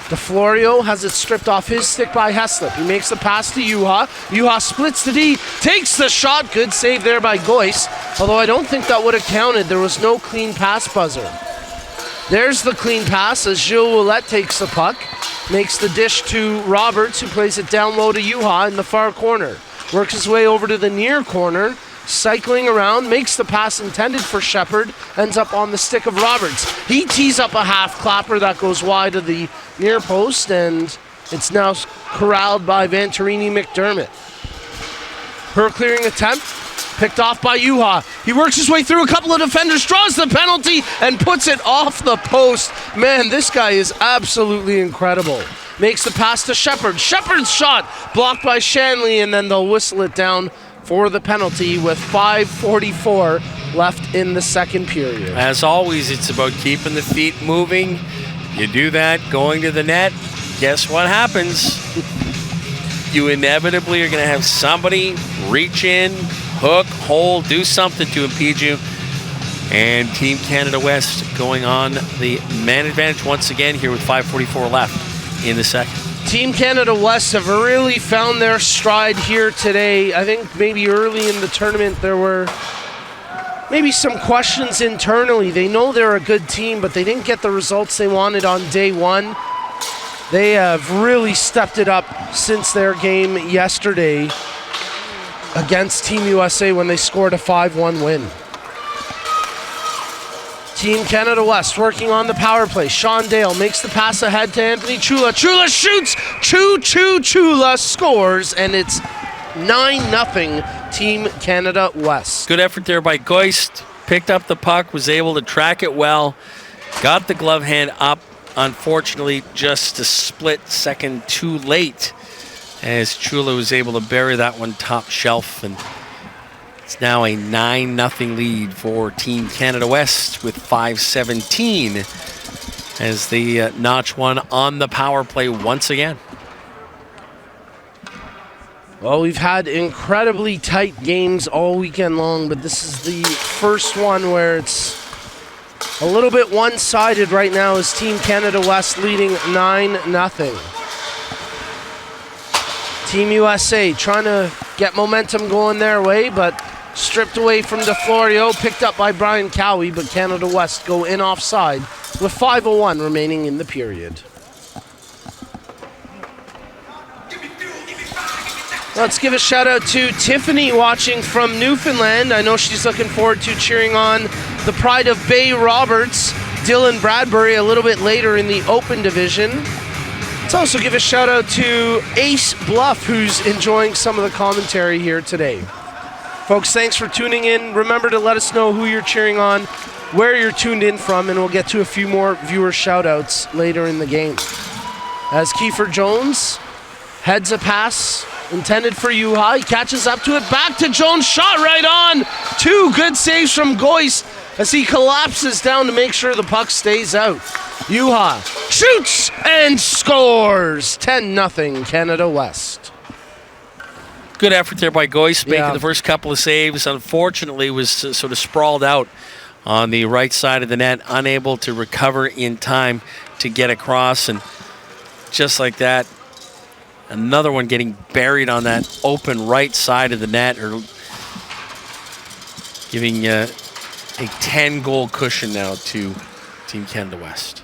DeFlorio has it stripped off his stick by Heslip. He makes the pass to Yuha. Yuha splits the D, takes the shot. Good save there by Goyce, although I don't think that would have counted. There was no clean pass buzzer. There's the clean pass as Gilles Ouellette takes the puck, makes the dish to Roberts, who plays it down low to Yuha in the far corner. Works his way over to the near corner, cycling around, makes the pass intended for Shepard, ends up on the stick of Roberts. He tees up a half clapper that goes wide of the near post, and it's now corralled by Venturini McDermott. Her clearing attempt, picked off by Yuha. He works his way through a couple of defenders, draws the penalty, and puts it off the post. Man, this guy is absolutely incredible. Makes the pass to Shepard. Shepard's shot blocked by Shanley, and then they'll whistle it down for the penalty with 5:44 left in the second period. As always, it's about keeping the feet moving. You do that, going to the net, guess what happens? You inevitably are going to have somebody reach in, hook, hold, do something to impede you. And Team Canada West going on the man advantage once again here with 5:44 left in the second. Team Canada West have really found their stride here today. I think maybe early in the tournament there were maybe some questions internally. They know they're a good team, but they didn't get the results they wanted on day one. They have really stepped it up since their game yesterday against Team USA when they scored a 5-1 win. Team Canada West working on the power play. Sean Dale makes the pass ahead to Anthony Chula. Chula shoots! Chula scores, and it's 9-0 Team Canada West. Good effort there by Goyce. Picked up the puck, was able to track it well, got the glove hand up. Unfortunately, just a split second too late as Chula was able to bury that one top shelf, and it's now a 9-0 lead for Team Canada West with 5:17 as they notch one on the power play once again. Well, we've had incredibly tight games all weekend long, but this is the first one where it's A little bit one-sided right now as Team Canada West leading 9-0. Team USA trying to get momentum going their way, but stripped away from DeFlorio, picked up by Brian Cowie, but Canada West go in offside with 5:01 remaining in the period. Let's give a shout out to Tiffany watching from Newfoundland. I know she's looking forward to cheering on the pride of Bay Roberts, Dylan Bradbury, a little bit later in the Open Division. Let's also give a shout out to Ace Bluff, who's enjoying some of the commentary here today. Folks, thanks for tuning in. Remember to let us know who you're cheering on, where you're tuned in from, and we'll get to a few more viewer shout outs later in the game. As Kiefer Jones heads a pass intended for Juha. He catches up to it, back to Jones, shot right on. 2 good saves from Goyce as he collapses down to make sure the puck stays out. Juha shoots and scores. 10-0 Canada West. Good effort there by Goyce, making the first couple of saves. Unfortunately, was sort of sprawled out on the right side of the net, unable to recover in time to get across. And just like that, another one getting buried on that open right side of the net, or giving a 10-goal cushion now to Team Canada West.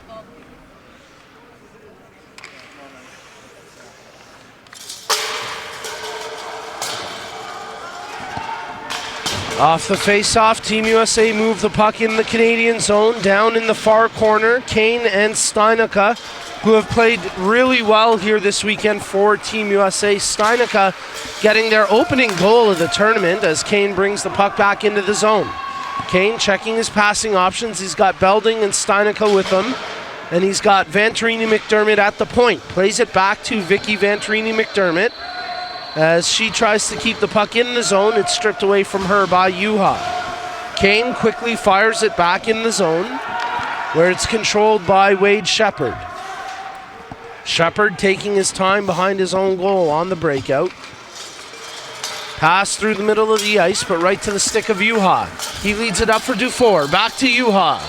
Off the face-off, Team USA move the puck in the Canadian zone. Down in the far corner, Kane and Steinicke, who have played really well here this weekend for Team USA. Steinicke getting their opening goal of the tournament as Kane brings the puck back into the zone. Kane checking his passing options. He's got Belding and Steinicke with him, and he's got Venturini McDermott at the point. Plays it back to Vicky Venturini McDermott. As she tries to keep the puck in the zone, it's stripped away from her by Juha. Kane quickly fires it back in the zone, where it's controlled by Wade Shepherd. Shepherd taking his time behind his own goal on the breakout. Pass through the middle of the ice, but right to the stick of Juha. He leads it up for Dufour. Back to Juha.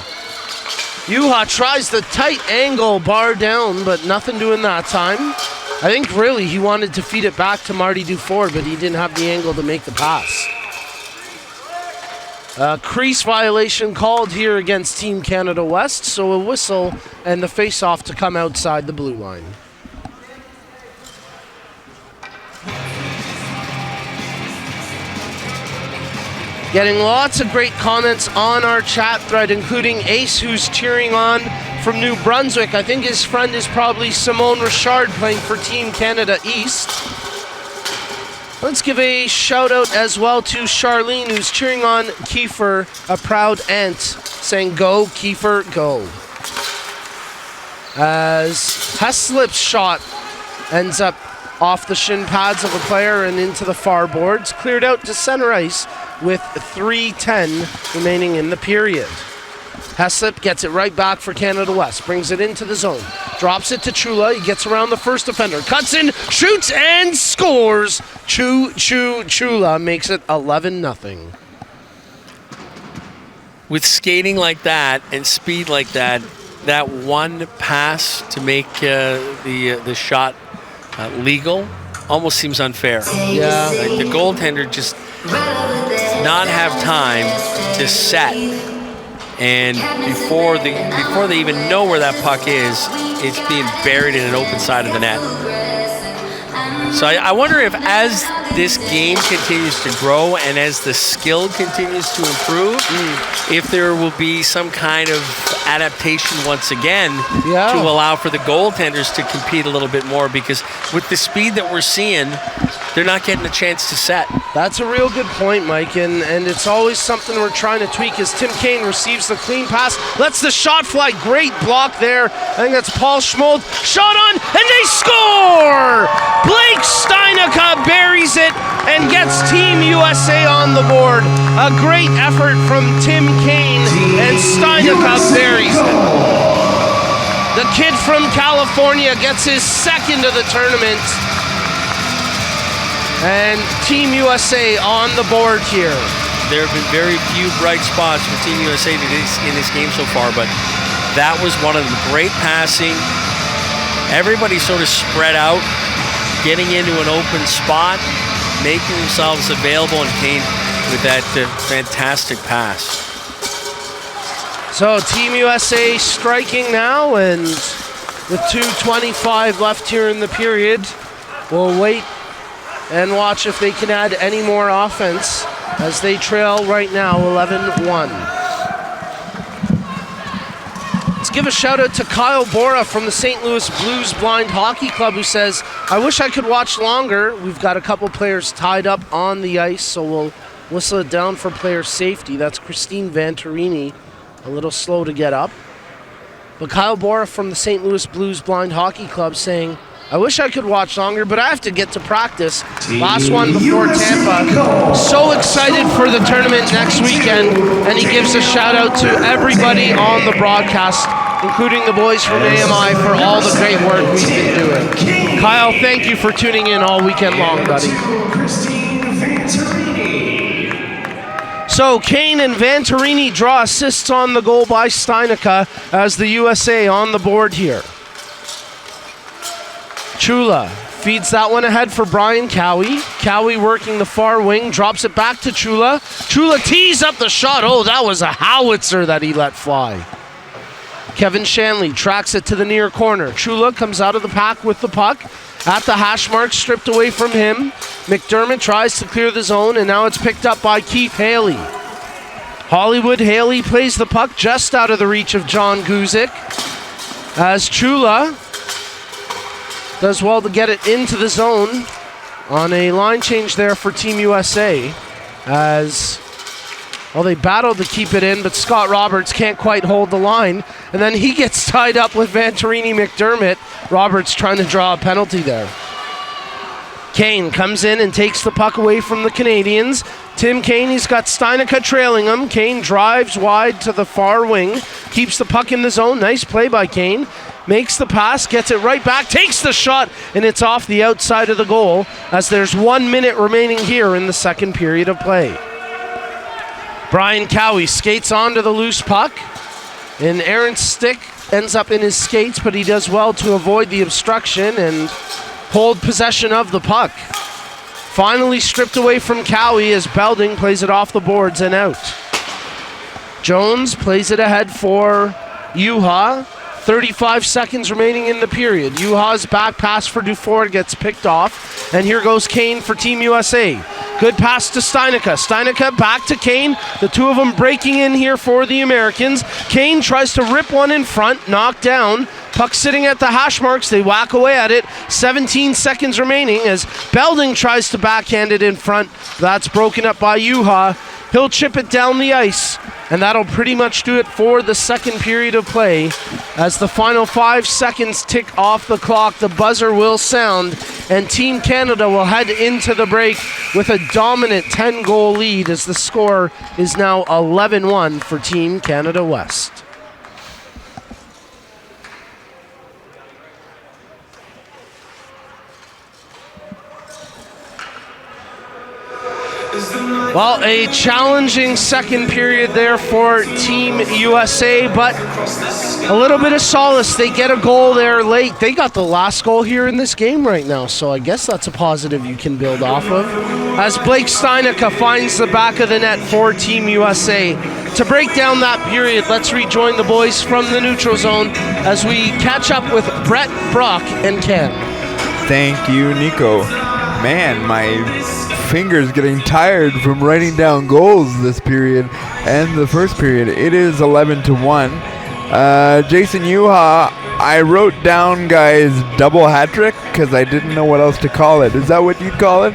Juha tries the tight angle bar down, but nothing doing that time. I think really he wanted to feed it back to Marty Dufour, but he didn't have the angle to make the pass. Crease violation called here against Team Canada West, so a whistle and the face-off to come outside the blue line. Getting lots of great comments on our chat thread, including Ace, who's cheering on from New Brunswick. I think his friend is probably Simone Richard playing for Team Canada East. Let's give a shout out as well to Charlene, who's cheering on Kiefer, a proud aunt, saying go Kiefer, go. As Heslip's shot ends up off the shin pads of a player and into the far boards, cleared out to center ice with 3:10 remaining in the period. Heslip gets it right back for Canada West, brings it into the zone, drops it to Chula, he gets around the first defender, cuts in, shoots and scores. Chula makes it 11-0. With skating like that and speed like that, that one pass to make the shot legal almost seems unfair. Yeah. Like the goaltender just not have time to set, and before they even know where that puck is, it's being buried in an open side of the net. So I wonder if as this game continues to grow and as the skill continues to improve, if there will be some kind of adaptation once again to allow for the goaltenders to compete a little bit more, because with the speed that we're seeing, they're not getting a chance to set. That's a real good point, Mike, and it's always something we're trying to tweak as Tim Kane receives the clean pass, lets the shot fly, great block there. I think that's Paul Schmold, shot on, and they score! Blake Steinicke buries it and gets Team USA on the board. A great effort from Tim Kane, and Steinicke buries it. The kid from California gets his second of the tournament. And Team USA on the board here. there have been very few bright spots for Team USA in this game so far, but that was one of them. Great passing. Everybody sort of spread out, getting into an open spot, making themselves available, and Kane with that fantastic pass. So Team USA striking now, and with 2:25 left here in the period, we'll wait and watch if they can add any more offense as they trail right now 11-1. Let's give a shout out to Kyle Bora from the St. Louis Blues Blind Hockey Club, who says, I wish I could watch longer. We've got a couple players tied up on the ice, so we'll whistle it down for player safety. That's Christine Vantorini, a little slow to get up. But Kyle Bora from the St. Louis Blues Blind Hockey Club saying, I wish I could watch longer, but I have to get to practice. Last one before Tampa. So excited for the tournament next weekend. And he gives a shout out to everybody on the broadcast, including the boys from AMI, for all the great work we've been doing. Kyle, thank you for tuning in all weekend long, buddy. So Kane and Vantorini draw assists on the goal by Steinica as the USA on the board here. Chula feeds that one ahead for Brian Cowie. Cowie working the far wing, drops it back to Chula. Chula tees up the shot. Oh, that was a howitzer that he let fly. Kevin Shanley tracks it to the near corner. Chula comes out of the pack with the puck. At the hash mark, stripped away from him. McDermott tries to clear the zone, and now it's picked up by Keith Haley. Hollywood Haley plays the puck just out of the reach of John Guzik, as Chula does well to get it into the zone on a line change there for Team USA, as well, they battled to keep it in, but Scott Roberts can't quite hold the line, and then he gets tied up with Vantorini McDermott. Roberts trying to draw a penalty there. Kane comes in and takes the puck away from the Canadians. Tim Kane, he's got Steinica trailing him. Kane drives wide to the far wing, keeps the puck in the zone. Nice play by Kane. Makes the pass, gets it right back, takes the shot, and it's off the outside of the goal as there's 1 minute remaining here in the second period of play. Brian Cowie skates onto the loose puck, and Aaron's stick ends up in his skates, but he does well to avoid the obstruction and hold possession of the puck. Finally stripped away from Cowie as Belding plays it off the boards and out. Jones plays it ahead for Juha. 35 seconds remaining in the period. Juha's back pass for Dufour gets picked off, and here goes Kane for Team USA. Good pass to Steinica. Steinica back to Kane. The two of them breaking in here for the Americans. Kane tries to rip one in front, knocked down. Puck sitting at the hash marks. They whack away at it. 17 seconds remaining as Belding tries to backhand it in front. That's broken up by Juha. He'll chip it down the ice, and that'll pretty much do it for the second period of play. As the final 5 seconds tick off the clock, the buzzer will sound, and Team Canada will head into the break with a dominant 10-goal lead as the score is now 11-1 for Team Canada West. Well, a challenging second period there for Team USA, but a little bit of solace. They get a goal there late. They got the last goal here in this game right now, so I guess that's a positive you can build off of. As Blake Steinica finds the back of the net for Team USA. To break down that period, let's rejoin the boys from the neutral zone as we catch up with Brett, Brock, and Ken. Thank you, Nico. Man, my fingers getting tired from writing down goals this period and the first period. It is 11-1. Jason Juha, I wrote down, guys, double hat trick because I didn't know what else to call it. Is that what you'd call it?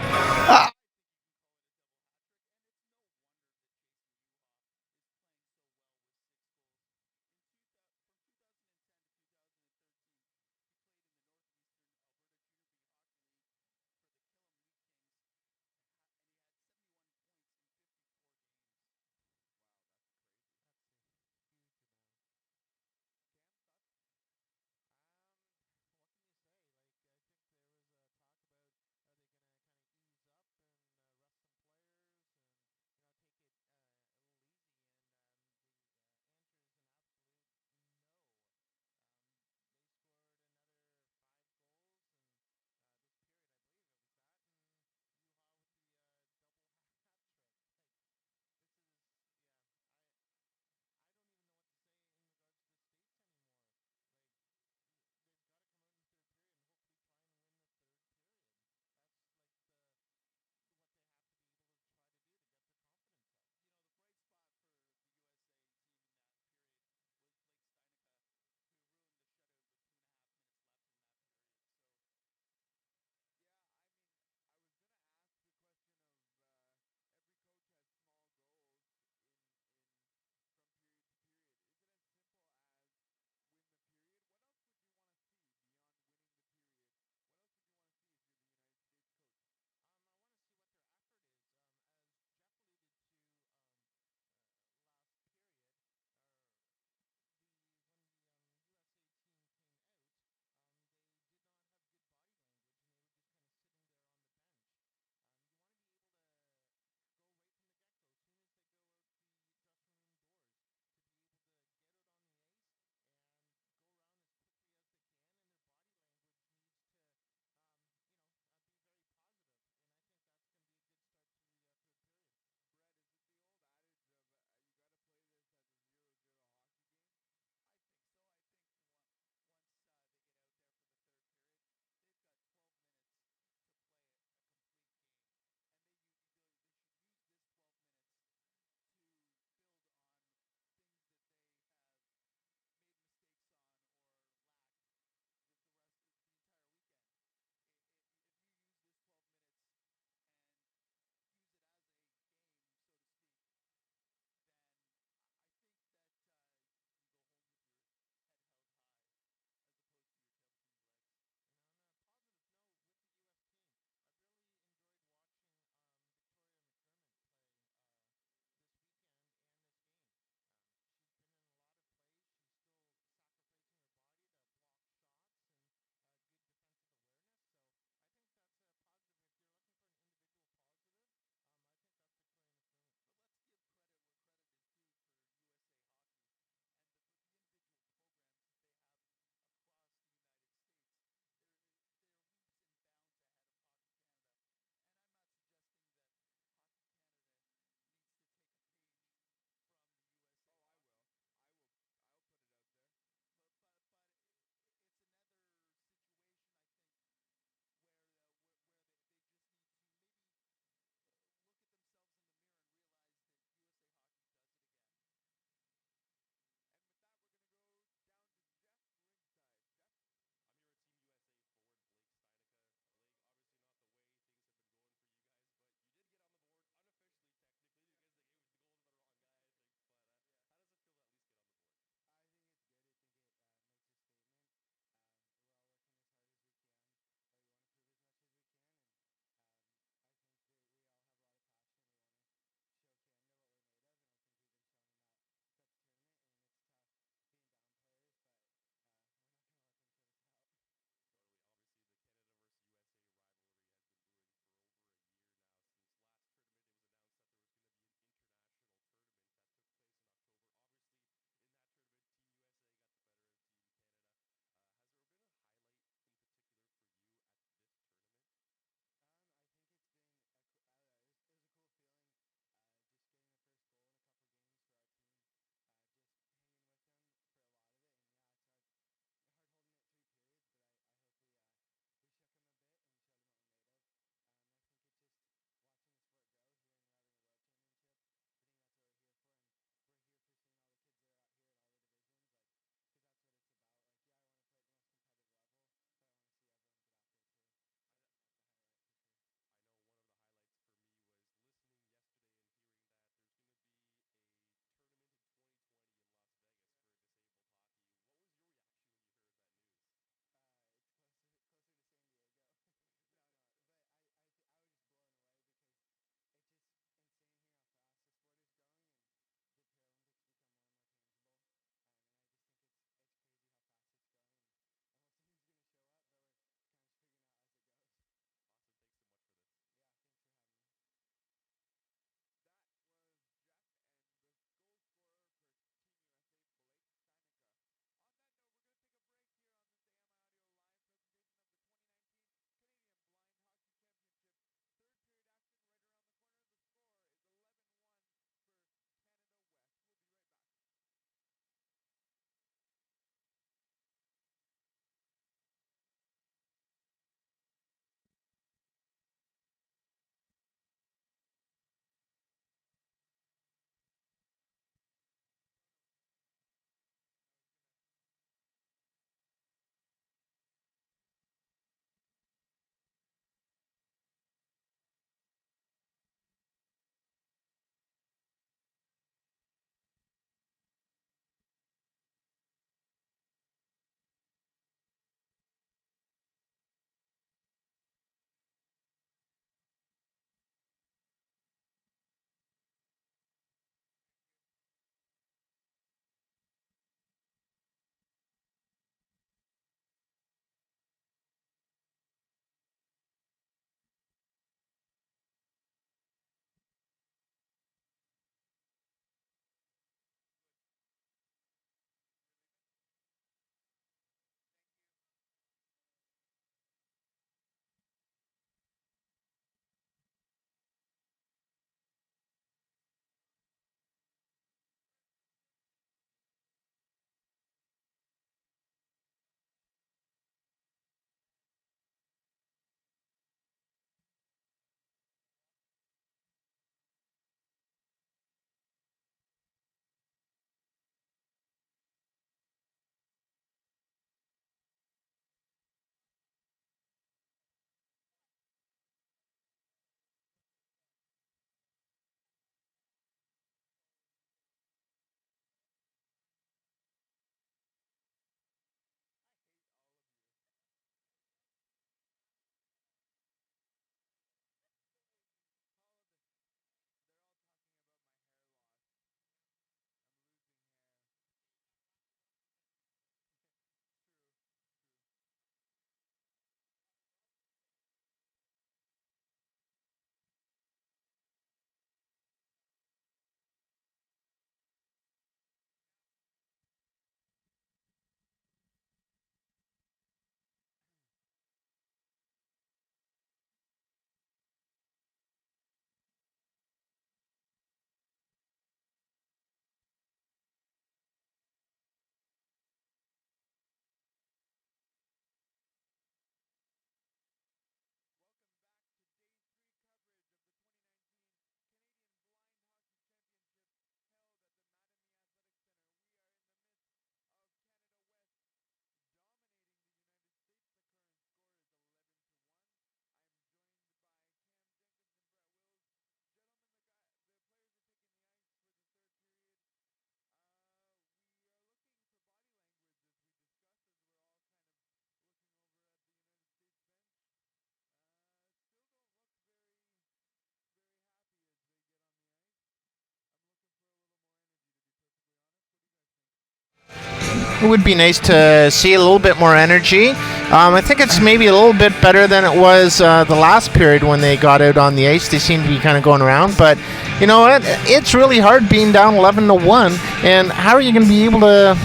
it would be nice to see a little bit more energy. I think it's maybe a little bit better than it was the last period when they got out on the ice. They seem to be kind of going around, but you know what? It's really hard being down 11-1, and how are you going to be able to,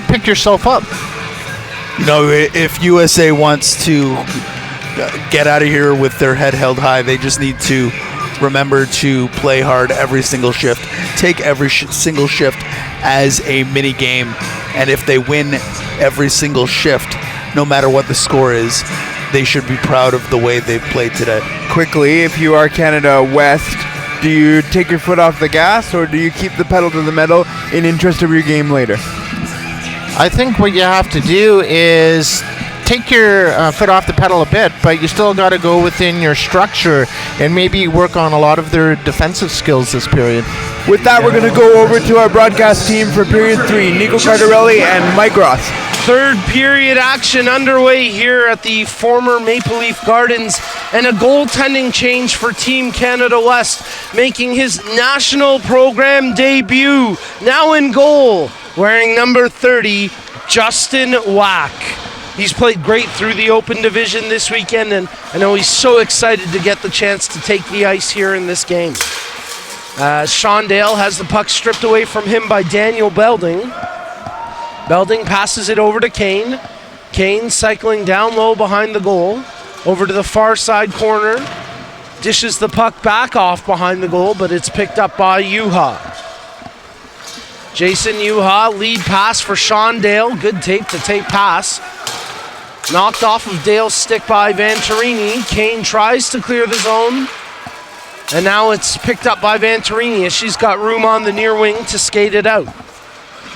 pick yourself up? If USA wants to get out of here with their head held high, they just need to remember to play hard every single shift. Take every single shift as a mini game, and if they win every single shift, no matter what the score is, they should be proud of the way they've played today. Quickly, if you are Canada West, do you take your foot off the gas, or do you keep the pedal to the metal in interest of your game later? I think what you have to do is take your foot off the pedal a bit, but you still got to go within your structure and maybe work on a lot of their defensive skills this period. With that, we're going to go over to our broadcast team for period 3, Nico Cardarelli and Mike Ross. Third period action underway here at the former Maple Leaf Gardens, and a goaltending change for Team Canada West, making his national program debut. Now in goal, wearing number 30, Justin Wack. He's played great through the Open Division this weekend, and I know he's so excited to get the chance to take the ice here in this game. Sean Dale has the puck stripped away from him by Daniel Belding. Belding passes it over to Kane. Kane cycling down low behind the goal, over to the far side corner. Dishes the puck back off behind the goal, but it's picked up by Yuha. Jason Yuha, lead pass for Sean Dale. Good tape-to-tape pass. Knocked off of Dale's stick by Venturini. Kane tries to clear the zone. And now it's picked up by Venturini as she's got room on the near wing to skate it out.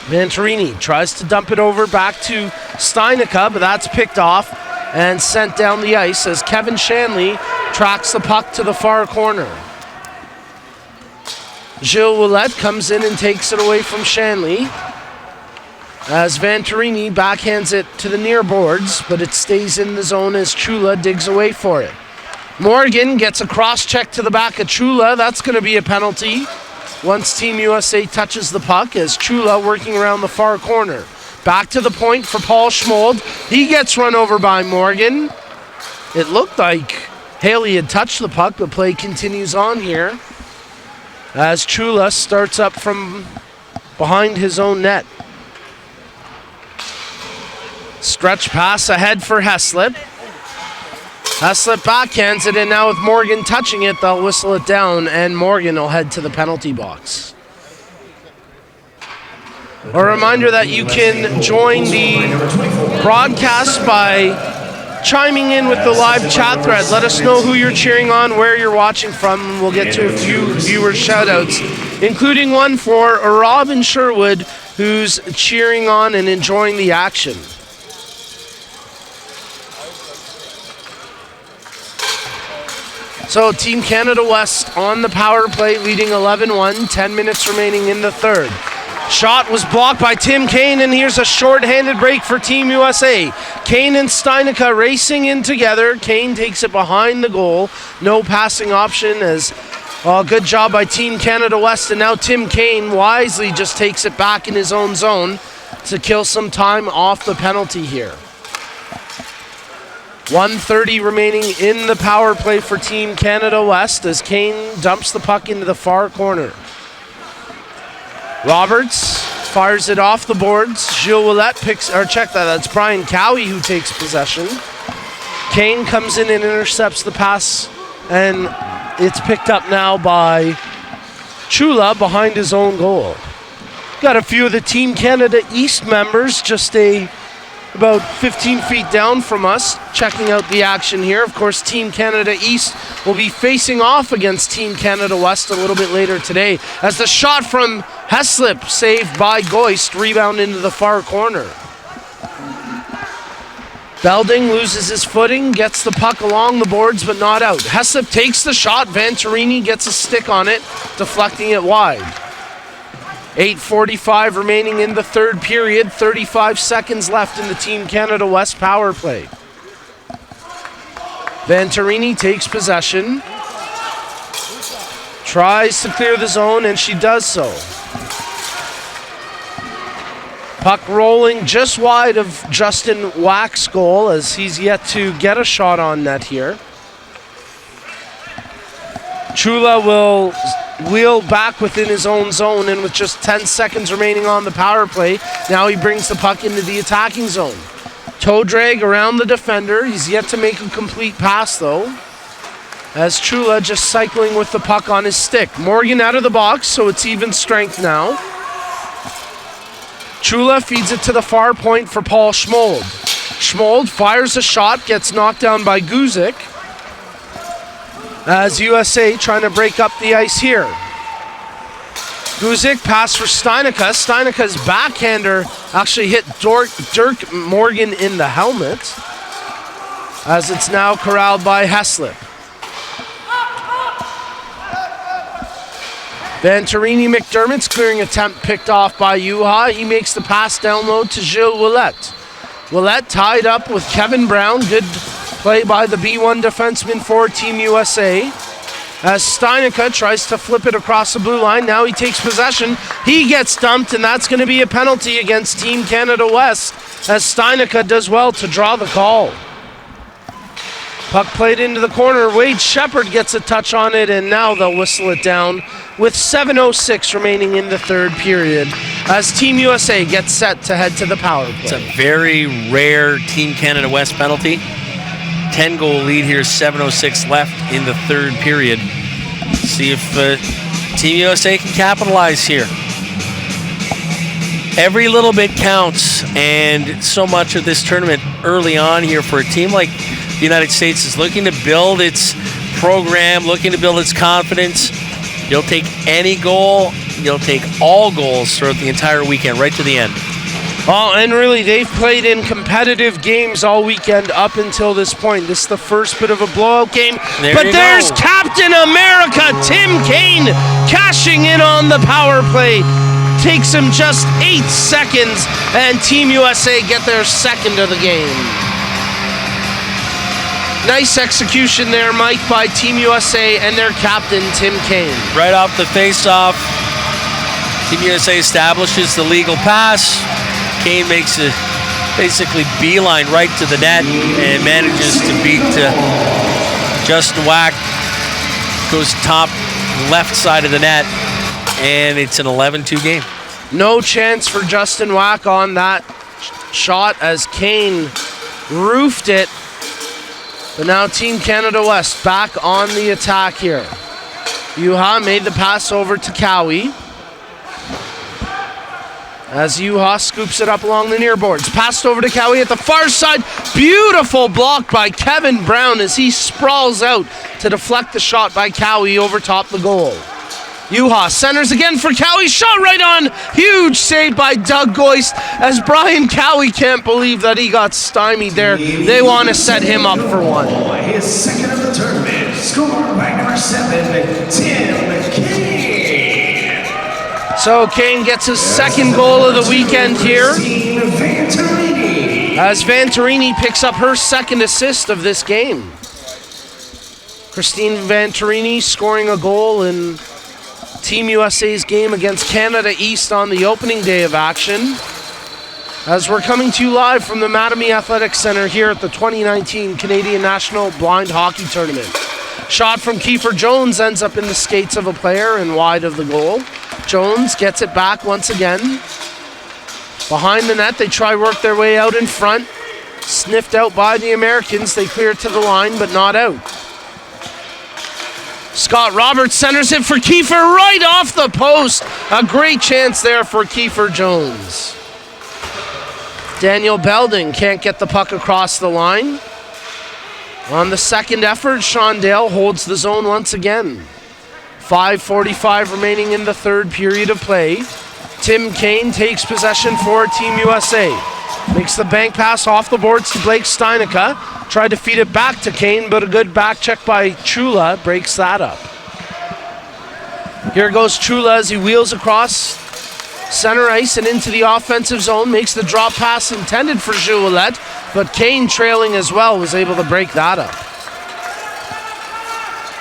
Venturini tries to dump it over back to Steinica, but that's picked off and sent down the ice as Kevin Shanley tracks the puck to the far corner. Gilles Ouellette comes in and takes it away from Shanley as Venturini backhands it to the near boards, but it stays in the zone as Chula digs away for it. Morgan gets a cross-check to the back of Chula. That's going to be a penalty once Team USA touches the puck, as Chula working around the far corner. Back to the point for Paul Schmold. He gets run over by Morgan. It looked like Haley had touched the puck, but play continues on here as Chula starts up from behind his own net. Stretch pass ahead for Heslip. Heslip backhands it, and now with Morgan touching it, they'll whistle it down, and Morgan will head to the penalty box. A reminder that you can join the broadcast by chiming in with the live chat thread. Let us know who you're cheering on, where you're watching from, and we'll get to a few viewer shout-outs, including one for Robin Sherwood, who's cheering on and enjoying the action. So Team Canada West on the power play, leading 11-1, 10 minutes remaining in the third. Shot was blocked by Tim Kane, and here's a short-handed break for Team USA. Kane and Steinica racing in together. Kane takes it behind the goal. No passing option as, good job by Team Canada West, and now Tim Kane wisely just takes it back in his own zone to kill some time off the penalty here. 1:30 remaining in the power play for Team Canada West as Kane dumps the puck into the far corner. Roberts fires it off the boards. Gilles Ouellette that's Brian Cowie who takes possession. Kane comes in and intercepts the pass, and it's picked up now by Chula behind his own goal. Got a few of the Team Canada East members just about 15 feet down from us, checking out the action here. Of course, Team Canada East will be facing off against Team Canada West a little bit later today, as the shot from Heslip, saved by Goist, rebound into the far corner. Belding loses his footing, gets the puck along the boards, but not out. Heslip takes the shot. Venturini gets a stick on it, deflecting it wide. 8:45 remaining in the third period, 35 seconds left in the Team Canada West power play. Venturini takes possession, tries to clear the zone, and she does so. Puck rolling just wide of Justin Wack's goal as he's yet to get a shot on net here. Chula will wheel back within his own zone, and with just 10 seconds remaining on the power play, now he brings the puck into the attacking zone. Toe drag around the defender. He's yet to make a complete pass, though, as Chula just cycling with the puck on his stick. Morgan out of the box, so it's even strength now. Chula feeds it to the far point for Paul Schmold. Schmold fires a shot, gets knocked down by Guzik, as USA trying to break up the ice here. Guzik pass for Steinica. Steinika's backhander actually hit Dirk Morgan in the helmet, as it's now corralled by Heslip. Venturini McDermott's clearing attempt picked off by Juha. He makes the pass down low to Gilles Ouellette. Ouellette tied up with Kevin Brown. Good play by the B1 defenseman for Team USA. As Steinica tries to flip it across the blue line. Now he takes possession. He gets dumped, and that's going to be a penalty against Team Canada West, as Steinica does well to draw the call. Puck played into the corner. Wade Shepard gets a touch on it, and now they'll whistle it down with 7:06 remaining in the third period as Team USA gets set to head to the power play. It's a very rare Team Canada West penalty. 10-goal lead here, 7:06 left in the third period. See if Team USA can capitalize here. Every little bit counts, and so much of this tournament early on here for a team like the United States is looking to build its program, looking to build its confidence. You'll take any goal, you'll take all goals throughout the entire weekend, right to the end. Oh, and really, they've played in competitive games all weekend up until this point. This is the first bit of a blowout game. But there's Captain America, Tim Kane, cashing in on the power play. Takes him just 8 seconds, and Team USA get their second of the game. Nice execution there, Mike, by Team USA and their captain, Tim Kane. Right off the face-off, Team USA establishes the legal pass. Kane makes a basically beeline right to the net and manages to beat Justin Wack. Goes top left side of the net, and it's an 11-2 game. No chance for Justin Wack on that shot as Kane roofed it. But now Team Canada West back on the attack here. Juha made the pass over to Cowie, as Juha scoops it up along the near boards. Passed over to Cowie at the far side. Beautiful block by Kevin Brown as he sprawls out to deflect the shot by Cowie over top the goal. Juha centers again for Cowie. Shot right on. Huge save by Doug Goist as Brian Cowie can't believe that he got stymied there. They want to set him up for one. His second of the tournament, scored by number 7, Tim Kane. So Kane gets his second goal of the weekend here, as Venturini picks up her second assist of this game. Christine Venturini scoring a goal in Team USA's game against Canada East on the opening day of action. As we're coming to you live from the Mattamy Athletic Center here at the 2019 Canadian National Blind Hockey Tournament. Shot from Kiefer Jones ends up in the skates of a player and wide of the goal. Jones gets it back once again. Behind the net, they try work their way out in front. Sniffed out by the Americans. They clear it to the line, but not out. Scott Roberts centers it for Kiefer right off the post. A great chance there for Kiefer Jones. Daniel Belding can't get the puck across the line. On the second effort, Sean Dale holds the zone once again. 5:45 remaining in the third period of play. Tim Kane takes possession for Team USA. Makes the bank pass off the boards to Blake Steinica. Tried to feed it back to Kane, but a good back check by Chula breaks that up. Here goes Chula as he wheels across center ice and into the offensive zone. Makes the drop pass intended for Gilles Ouellette, but Kane trailing as well was able to break that up.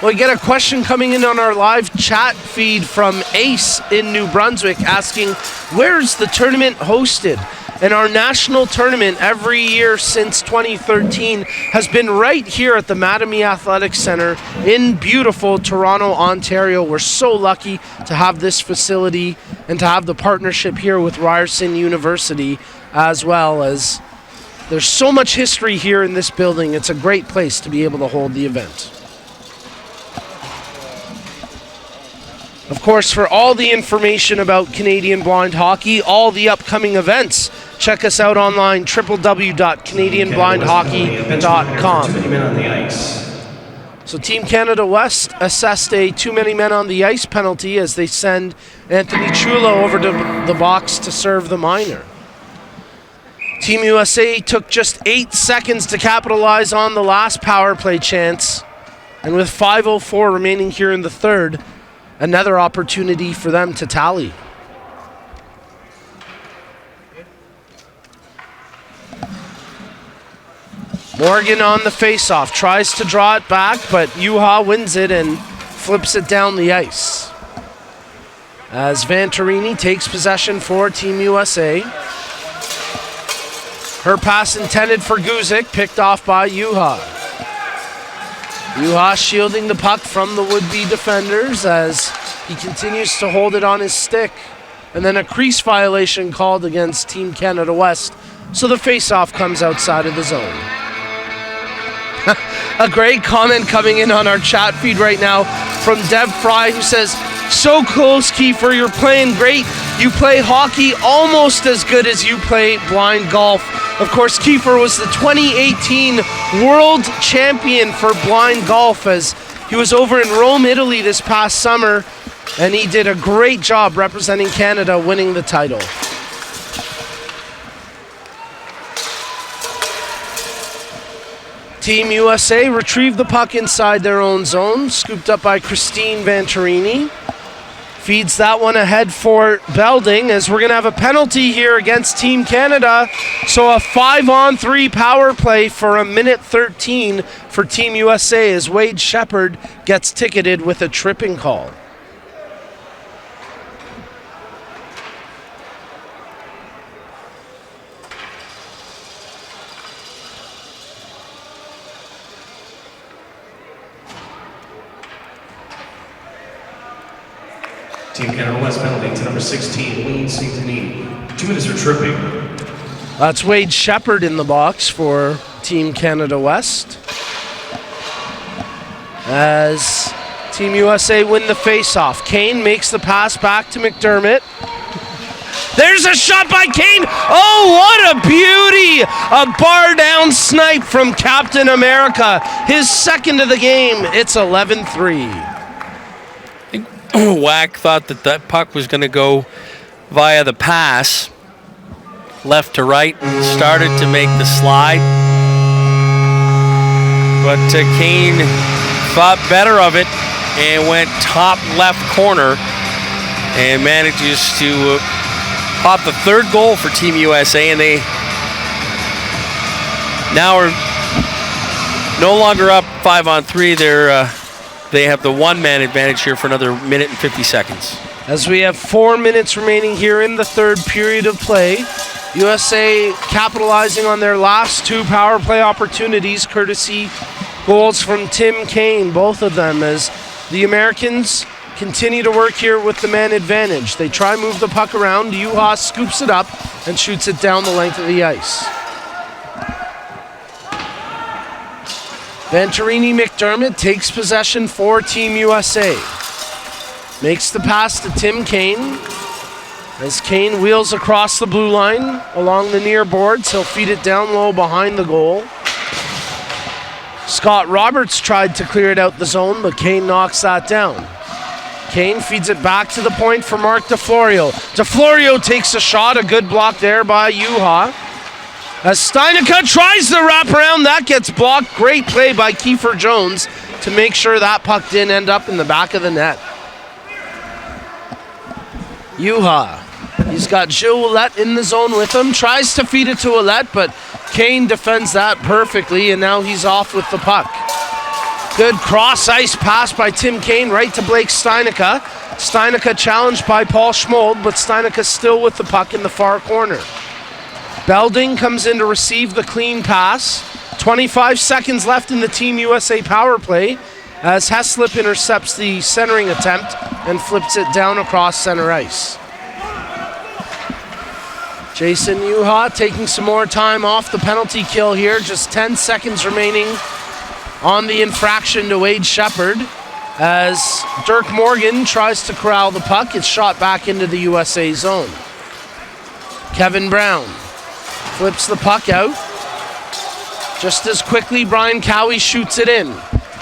We get a question coming in on our live chat feed from Ace in New Brunswick asking, where's the tournament hosted? And our national tournament every year since 2013 has been right here at the Mattamy Athletic Centre in beautiful Toronto, Ontario. We're so lucky to have this facility and to have the partnership here with Ryerson University, as well as there's so much history here in this building. It's a great place to be able to hold the event. Of course, for all the information about Canadian blind hockey, all the upcoming events, check us out online, www.canadianblindhockey.com. So Team Canada West assessed a too many men on the ice penalty as they send Anthony Chulo over to the box to serve the minor. Team USA took just 8 seconds to capitalize on the last power play chance, and with 5:04 remaining here in the third, another opportunity for them to tally. Morgan on the faceoff, tries to draw it back, but Juha wins it and flips it down the ice. As Venturini takes possession for Team USA. Her pass intended for Guzik, picked off by Juha. Juha shielding the puck from the would-be defenders as he continues to hold it on his stick. And then a crease violation called against Team Canada West, so the face-off comes outside of the zone. A great comment coming in on our chat feed right now from Deb Fry, who says, so close, Kiefer, you're playing great. You play hockey almost as good as you play blind golf. Of course, Kiefer was the 2018 world champion for blind golf as he was over in Rome, Italy this past summer, and he did a great job representing Canada, winning the title. Team USA retrieved the puck inside their own zone, scooped up by Christine Venturini. Feeds that one ahead for Belding as we're going to have a penalty here against Team Canada. So a 5-on-3 power play for a minute 13 for Team USA as Wade Shepard gets ticketed with a tripping call. Team Canada West penalty to number 16, Wayne St. Denis. 2 minutes for tripping. That's Wade Shepard in the box for Team Canada West. As Team USA win the faceoff. Kane makes the pass back to McDermott. There's a shot by Kane. Oh, what a beauty! A bar down snipe from Captain America. His second of the game. It's 11-3. Wack thought that puck was going to go via the pass, left to right, started to make the slide, but Kane thought better of it and went top left corner and manages to pop the third goal for Team USA, and they now are no longer up 5-on-3. They have the one-man advantage here for another minute and 50 seconds. As we have 4 minutes remaining here in the third period of play, USA capitalizing on their last 2 power play opportunities, courtesy goals from Tim Kane, both of them, as the Americans continue to work here with the man advantage. They try to move the puck around. Juha scoops it up and shoots it down the length of the ice. Venturini McDermott takes possession for Team USA. Makes the pass to Tim Kane. As Kane wheels across the blue line along the near boards, he'll feed it down low behind the goal. Scott Roberts tried to clear it out the zone, but Kane knocks that down. Kane feeds it back to the point for Mark DeFlorio. DeFlorio takes a shot, a good block there by Juha. As Steinica tries the wraparound, that gets blocked. Great play by Kiefer Jones to make sure that puck didn't end up in the back of the net. Juha, he's got Gilles Ouellette in the zone with him, tries to feed it to Ouellette, but Kane defends that perfectly, and now he's off with the puck. Good cross-ice pass by Tim Kane right to Blake Steinica. Steinica challenged by Paul Schmold, but Steinica still with the puck in the far corner. Belding comes in to receive the clean pass. 25 seconds left in the Team USA power play as Heslip intercepts the centering attempt and flips it down across center ice. Jason Yuha taking some more time off the penalty kill here. Just 10 seconds remaining on the infraction to Wade Shepard as Dirk Morgan tries to corral the puck. It's shot back into the USA zone. Kevin Brown flips the puck out. Just as quickly, Brian Cowie shoots it in.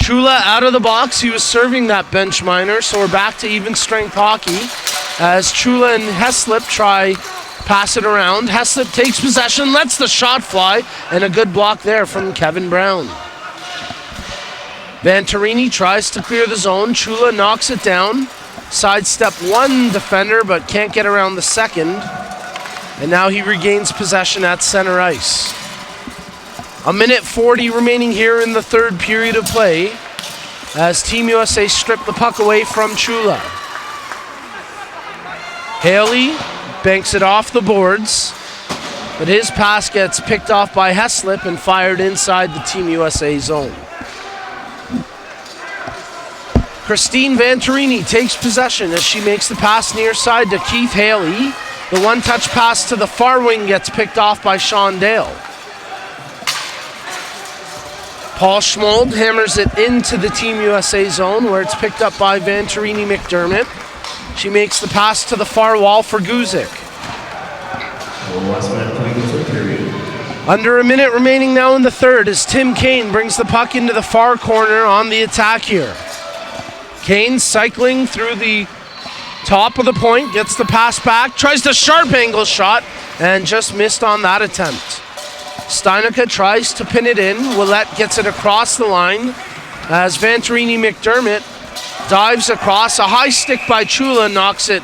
Chula out of the box. He was serving that bench minor, so we're back to even strength hockey as Chula and Heslip try pass it around. Heslip takes possession, lets the shot fly, and a good block there from Kevin Brown. Venturini tries to clear the zone. Chula knocks it down. Sidestep one defender, but can't get around the second. And now he regains possession at center ice. A minute 40 remaining here in the third period of play as Team USA strip the puck away from Chula. Haley banks it off the boards, but his pass gets picked off by Heslip and fired inside the Team USA zone. Christine Venturini takes possession as she makes the pass near side to Keith Haley. The one-touch pass to the far wing gets picked off by Sean Dale. Paul Schmold hammers it into the Team USA zone where it's picked up by Venturini McDermott. She makes the pass to the far wall for Guzik. Under a minute remaining now in the third as Tim Kane brings the puck into the far corner on the attack here. Kane cycling through the top of the point, gets the pass back, tries the sharp angle shot, and just missed on that attempt. Steinica tries to pin it in. Willette gets it across the line as Venturini McDermott dives across. A high stick by Chula knocks it,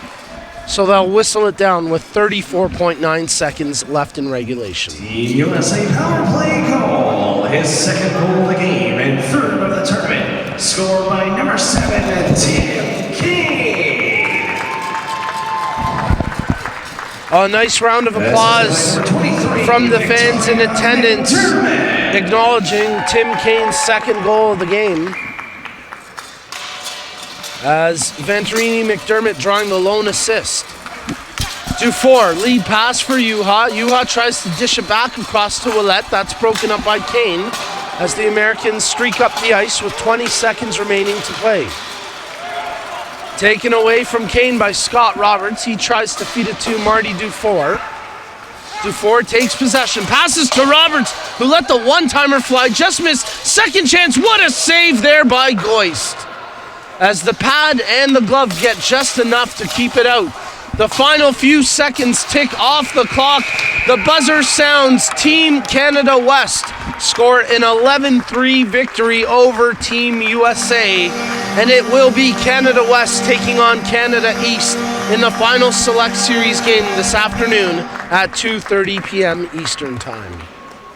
so they'll whistle it down with 34.9 seconds left in regulation. Team USA power play goal. His second goal of the game and third of the tournament. Scored by number 7, Tim King. A nice round of applause from the fans in attendance, acknowledging Tim Kane's second goal of the game. As Venturini McDermott drawing the lone assist. Dufour, lead pass for Yuha. Yuha tries to dish it back across to Willette. That's broken up by Kane as the Americans streak up the ice with 20 seconds remaining to play. Taken away from Kane by Scott Roberts. He tries to feed it to Marty Dufour. Dufour takes possession, passes to Roberts, who let the one-timer fly, just missed. Second chance, what a save there by Goist. As the pad and the glove get just enough to keep it out. The final few seconds tick off the clock. The buzzer sounds. Team Canada West score an 11-3 victory over Team USA. And it will be Canada West taking on Canada East in the final Select Series game this afternoon at 2:30 p.m. Eastern Time.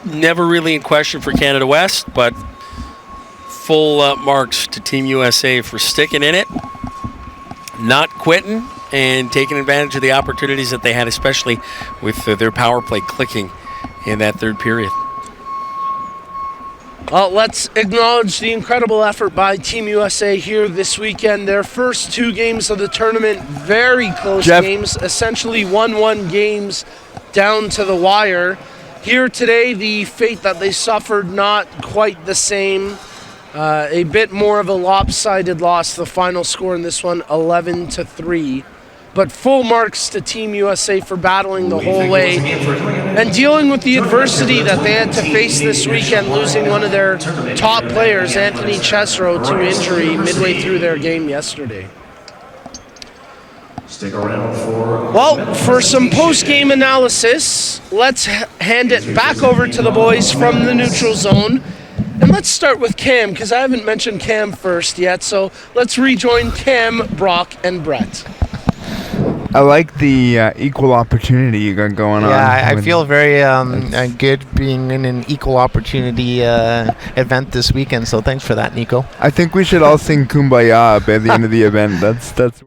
Never really in question for Canada West, but full marks to Team USA for sticking in it, not quitting, and taking advantage of the opportunities that they had, especially with their power play clicking in that third period. Well, let's acknowledge the incredible effort by Team USA here this weekend. Their first two games of the tournament, very close games, essentially 1-1 games down to the wire. Here today, the fate that they suffered, not quite the same. A bit more of a lopsided loss. The final score in this one, 11-3. But full marks to Team USA for battling the whole way and dealing with the adversity that they had to face this weekend, losing one of their top players, Anthony Chesro, to injury midway through their game yesterday. Stick around for... Well, for some post-game analysis, let's hand it back over to the boys from the neutral zone. And let's start with Cam, because I haven't mentioned Cam first yet, so let's rejoin Cam, Brock, and Brett. I like the equal opportunity you got going on. Yeah, I feel very good being in an equal opportunity event this weekend. So thanks for that, Nico. I think we should all sing Kumbaya by the end of the event. That's